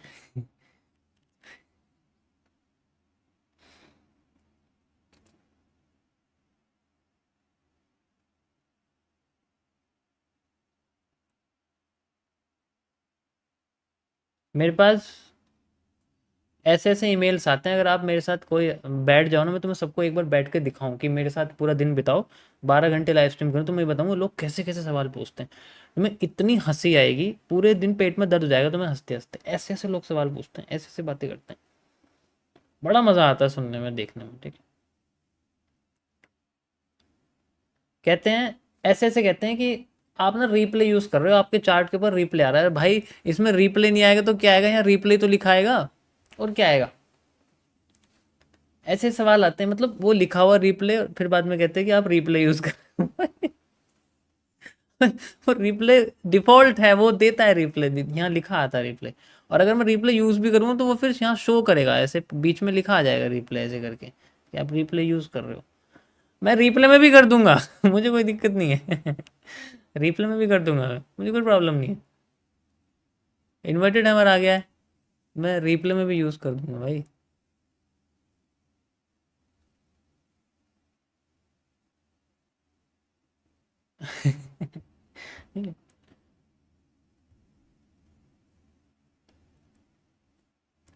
मेरे पास ऐसे ऐसे ईमेल्स आते हैं, अगर आप मेरे साथ कोई बैठ जाओ ना, मैं तुम्हें सबको एक बार बैठ के दिखाऊं कि मेरे साथ पूरा दिन बिताओ, 12 घंटे लाइव स्ट्रीम करूँ, तो मैं बताऊंगा लोग कैसे कैसे सवाल पूछते हैं। तुम्हें इतनी हंसी आएगी, पूरे दिन पेट में दर्द हो जाएगा तुम्हें हंसते हंसते, ऐसे ऐसे लोग सवाल पूछते हैं, ऐसे ऐसे बातें करते हैं, बड़ा मजा आता है सुनने में देखने में। ठीक है, कहते हैं, ऐसे ऐसे कहते हैं कि आप ना रिप्ले यूज कर रहे हो, आपके चार्ट के ऊपर रिप्ले आ रहा है भाई, इसमें रिप्ले नहीं आएगा तो क्या आएगा, यहाँ रिप्ले तो लिखा आएगा, और क्या आएगा। ऐसे सवाल आते हैं, मतलब वो लिखा हुआ रिप्ले, फिर बाद में कहते हैं कि आप रिप्ले यूज कर वो रिप्ले डिफॉल्ट है, वो देता है रिप्ले, यहाँ लिखा आता है रिप्ले, और अगर मैं रिप्ले यूज भी करूँगा तो वो फिर यहाँ शो करेगा, ऐसे बीच में लिखा आ जाएगा रिप्ले ऐसे करके कि आप रिप्ले यूज कर रहे हो। मैं रिप्ले में भी कर दूंगा मुझे कोई दिक्कत नहीं है रिप्ले में भी कर दूंगा मैं, मुझे कोई प्रॉब्लम नहीं है। इन्वर्टेड हैमर आ गया है, मैं रिप्ले में भी यूज कर दूंगा भाई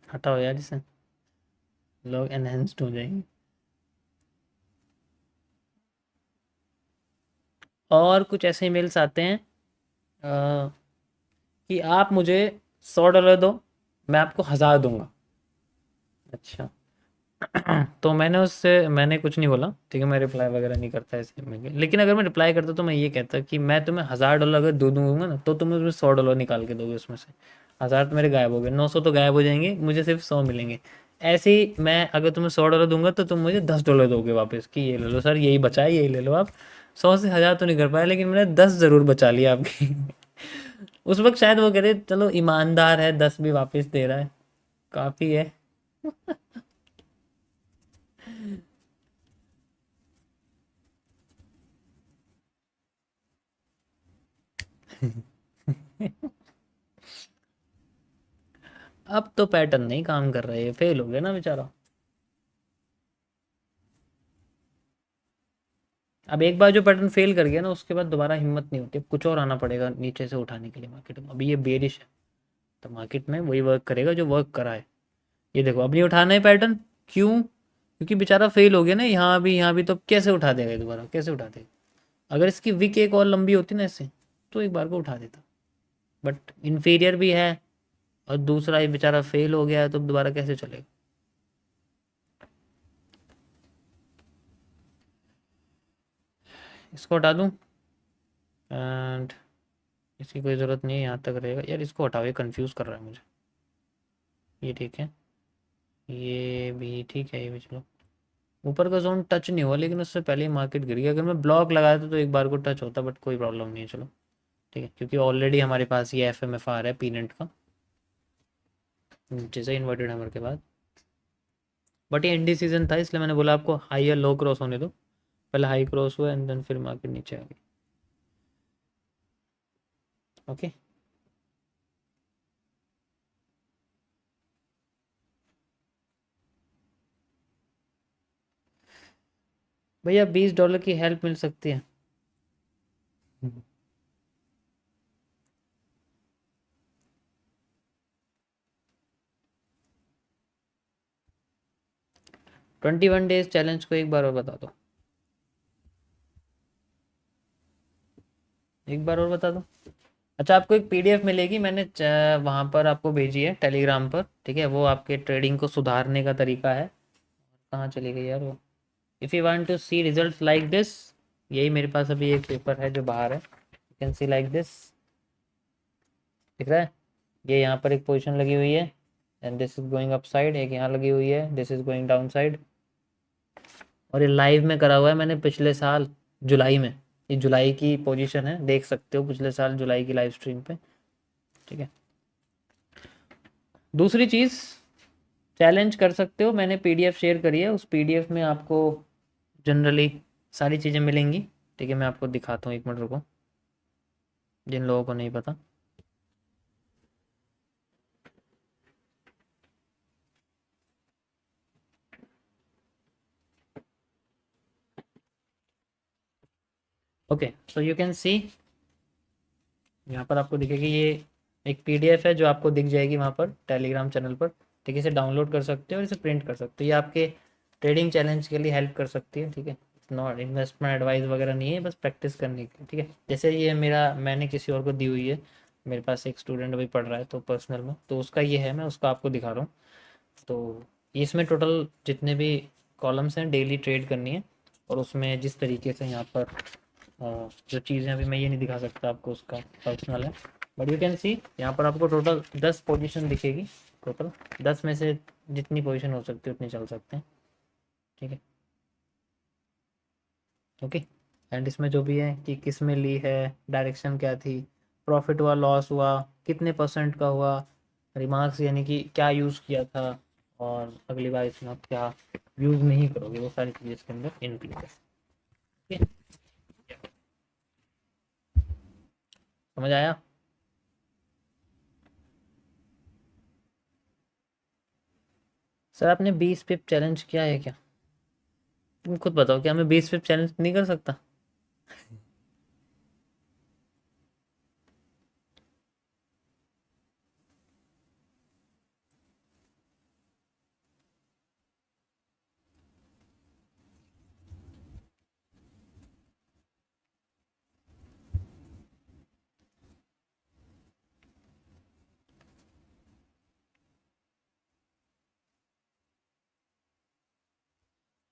हटाओ यार इसे, लोग एनहेंस्ड हो जाएंगे। और कुछ ऐसे ईमेल्स आते हैं कि आप मुझे $100 दो, मैं आपको 1000 दूंगा। अच्छा तो मैंने कुछ नहीं बोला, ठीक है, मैं रिप्लाई वगैरह नहीं करता ऐसे में, लेकिन अगर मैं रिप्लाई करता तो मैं ये कहता कि मैं तुम्हें $1000 अगर दो दूंगा ना, तो तुम मुझे $100 निकाल के दोगे उसमें से, 1000 तो मेरे गायब हो गए, 900 तो गायब हो जाएंगे, मुझे सिर्फ 100 मिलेंगे। ऐसे ही मैं अगर तुम्हें $100 दूंगा तो तुम मुझे $10 दोगे वापस, कि ये ले लो सर, यही बचा है, यही ले लो आप। 100 से 1000 तो नहीं कर पाया, लेकिन मैंने 10 जरूर बचा लिया आपकी उस वक्त शायद वो कह रहे चलो ईमानदार है, 10 भी वापस दे रहा है, काफी है अब तो पैटर्न नहीं काम कर रहा है, फेल हो गया ना बेचारा। अब एक बार जो पैटर्न फेल कर गया ना, उसके बाद दोबारा हिम्मत नहीं होती, अब कुछ और आना पड़ेगा नीचे से उठाने के लिए मार्केट में। अभी ये बेरिश है, तो मार्केट में वही वर्क करेगा जो वर्क करा है। ये देखो, अब नहीं उठाना है पैटर्न, क्यों? क्योंकि बेचारा फेल हो गया ना, यहाँ भी, तो अब कैसे उठा देगा ये दोबारा, कैसे उठा देगा? अगर इसकी विक एक और लंबी होती ना ऐसे, तो एक बार को उठा देता, बट इन्फीरियर भी है, और दूसरा ये बेचारा फेल हो गया है, तो दोबारा कैसे चलेगा? इसको हटा दूँ, एंड इसकी कोई ज़रूरत नहीं है, यहाँ तक रहेगा यार, इसको हटाओ, ये कंफ्यूज कर रहा है मुझे। ये ठीक है, ये भी ठीक है, ये भी चलो। ऊपर का जोन टच नहीं हुआ, लेकिन उससे पहले ही मार्केट गिर गया, अगर मैं ब्लॉक लगाया था तो एक बार को टच होता, बट कोई प्रॉब्लम नहीं है, चलो ठीक है, क्योंकि ऑलरेडी हमारे पास ये एफ एम एफ आ रहा है पीनेट का, नीचे से इन्वर्टेड हैमर के बाद। बट ये एंडी सीजन था, इसलिए मैंने बोला आपको हाई या लो क्रॉस होने दो, पहले हाई क्रॉस हुआ एंड देन फिर मार्केट नीचे आ गई। ओके, भैया $20 की हेल्प मिल सकती है? 21 डेज चैलेंज को एक बार और बता दो, एक बार और बता दो। अच्छा, आपको एक पीडीएफ मिलेगी, मैंने वहाँ पर आपको भेजी है टेलीग्राम पर, ठीक है, वो आपके ट्रेडिंग को सुधारने का तरीका है। कहाँ चली गई यार वो? If you want to see result like this, यही मेरे पास अभी एक पेपर है जो बाहर है, you can see like this, दिख रहा है? ये यहाँ पर एक पोजीशन लगी हुई है, and this is going up side, एक यहाँ लगी हुई है, this is going down side, और ये लाइव में करा हुआ है मैंने पिछले साल जुलाई में, ये जुलाई की पोजीशन है, देख सकते हो पिछले साल जुलाई की लाइव स्ट्रीम पे, ठीक है। दूसरी चीज़, चैलेंज कर सकते हो, मैंने पीडीएफ शेयर करी है, उस पीडीएफ में आपको जनरली सारी चीज़ें मिलेंगी, ठीक है, मैं आपको दिखाता हूँ, एक मिनट रुको, जिन लोगों को नहीं पता। ओके, सो यू कैन सी, यहाँ पर आपको दिखेगी, ये एक पीडीएफ है जो आपको दिख जाएगी वहाँ पर टेलीग्राम चैनल पर, ठीक है, इसे डाउनलोड कर सकते हो और इसे प्रिंट कर सकते हो। ये आपके ट्रेडिंग चैलेंज के लिए हेल्प कर सकती है, ठीक है। नॉट इन्वेस्टमेंट एडवाइस वगैरह नहीं है, बस प्रैक्टिस करने की, ठीक है। जैसे ये मेरा, मैंने किसी और को दी हुई है, मेरे पास एक स्टूडेंट अभी पढ़ रहा है तो पर्सनल में, तो उसका ये है, मैं उसका आपको दिखा रहा हूँ। तो इसमें टोटल जितने भी कॉलम्स हैं डेली ट्रेड करनी है, और उसमें जिस तरीके से यहाँ पर जो चीज़ें, अभी मैं ये नहीं दिखा सकता आपको, उसका पर्सनल है, बट यू कैन सी यहाँ पर आपको टोटल 10 पोजीशन दिखेगी। टोटल 10 में से जितनी पोजीशन हो सकती है उतनी चल सकते हैं, ठीक है। ओके, एंड इसमें जो भी है कि किस में ली है, डायरेक्शन क्या थी, प्रॉफिट हुआ लॉस हुआ, कितने परसेंट का हुआ, रिमार्क्स यानी कि क्या यूज़ किया था, और अगली बार इसमें आप क्या यूज़ नहीं करोगे, वो सारी चीज़ें इसके अंदर इंक्लूड है, ठीक है। समझ आया? सर आपने 20 पिप चैलेंज किया है क्या? तुम खुद बताओ, क्या मैं 20 पिप चैलेंज नहीं कर सकता?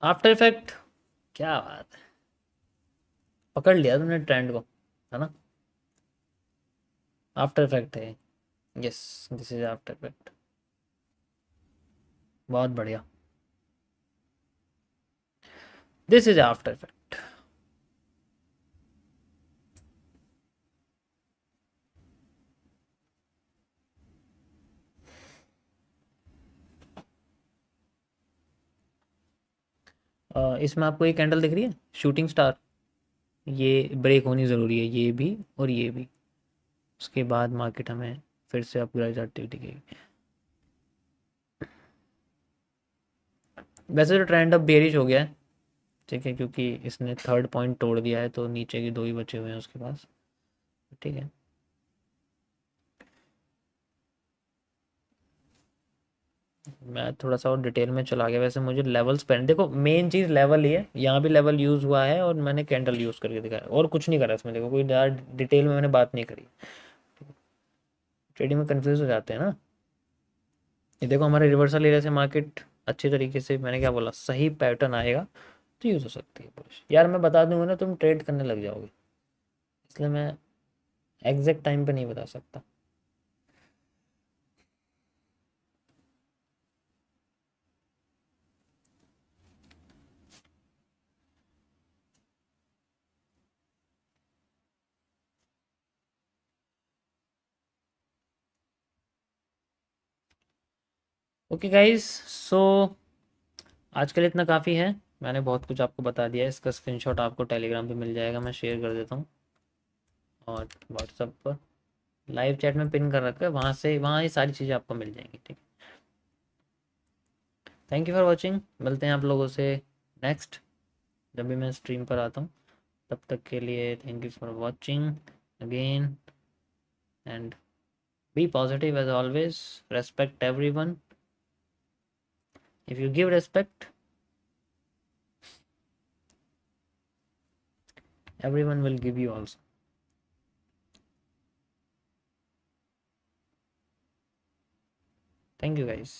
आफ्टर इफेक्ट, क्या बात है, पकड़ लिया तुमने ट्रेंड को, है ना। आफ्टर इफेक्ट है, yes, this is after effect. बहुत बढ़िया, दिस इज आफ्टर इफेक्ट। इसमें आपको एक कैंडल दिख रही है शूटिंग स्टार, ये ब्रेक होनी ज़रूरी है, ये भी और ये भी, उसके बाद मार्केट हमें फिर से अपग्रेड एक्टिविटी की। वैसे तो ट्रेंड अब बेरिश हो गया है, ठीक है, क्योंकि इसने थर्ड पॉइंट तोड़ दिया है, तो नीचे की दो ही बचे हुए हैं उसके पास, ठीक है। मैं थोड़ा सा और डिटेल में चला गया, वैसे मुझे लेवल्स पहन, देखो मेन चीज़ लेवल ही है, यहाँ भी लेवल यूज़ हुआ है और मैंने कैंडल यूज़ करके दिखाया, और कुछ नहीं करा इसमें, देखो कोई ज़्यादा डिटेल में मैंने बात नहीं करी। ट्रेडिंग में कंफ्यूज हो जाते हैं ना। ये देखो हमारे रिवर्सल एरिया से मार्केट अच्छी तरीके से, मैंने क्या बोला, सही पैटर्न आएगा तो यूज़ हो सकती है पुरुष, यार मैं बता दूंगा ना तुम ट्रेड करने लग जाओगे, इसलिए मैं एग्जैक्ट टाइम पे नहीं बता सकता। ओके गाइस, सो आज के लिए इतना काफ़ी है, मैंने बहुत कुछ आपको बता दिया है, इसका स्क्रीनशॉट आपको टेलीग्राम पे मिल जाएगा, मैं शेयर कर देता हूँ, और व्हाट्सएप पर लाइव चैट में पिन कर रखा है, वहाँ से, वहाँ ये सारी चीज़ें आपको मिल जाएंगी, ठीक है। थैंक यू फॉर वॉचिंग, मिलते हैं आप लोगों से नेक्स्ट, जब भी मैं स्ट्रीम पर आता हूँ, तब तक के लिए thank you for watching again, and be positive as always, respect everyone, if you give respect, everyone will give you also. Thank you guys.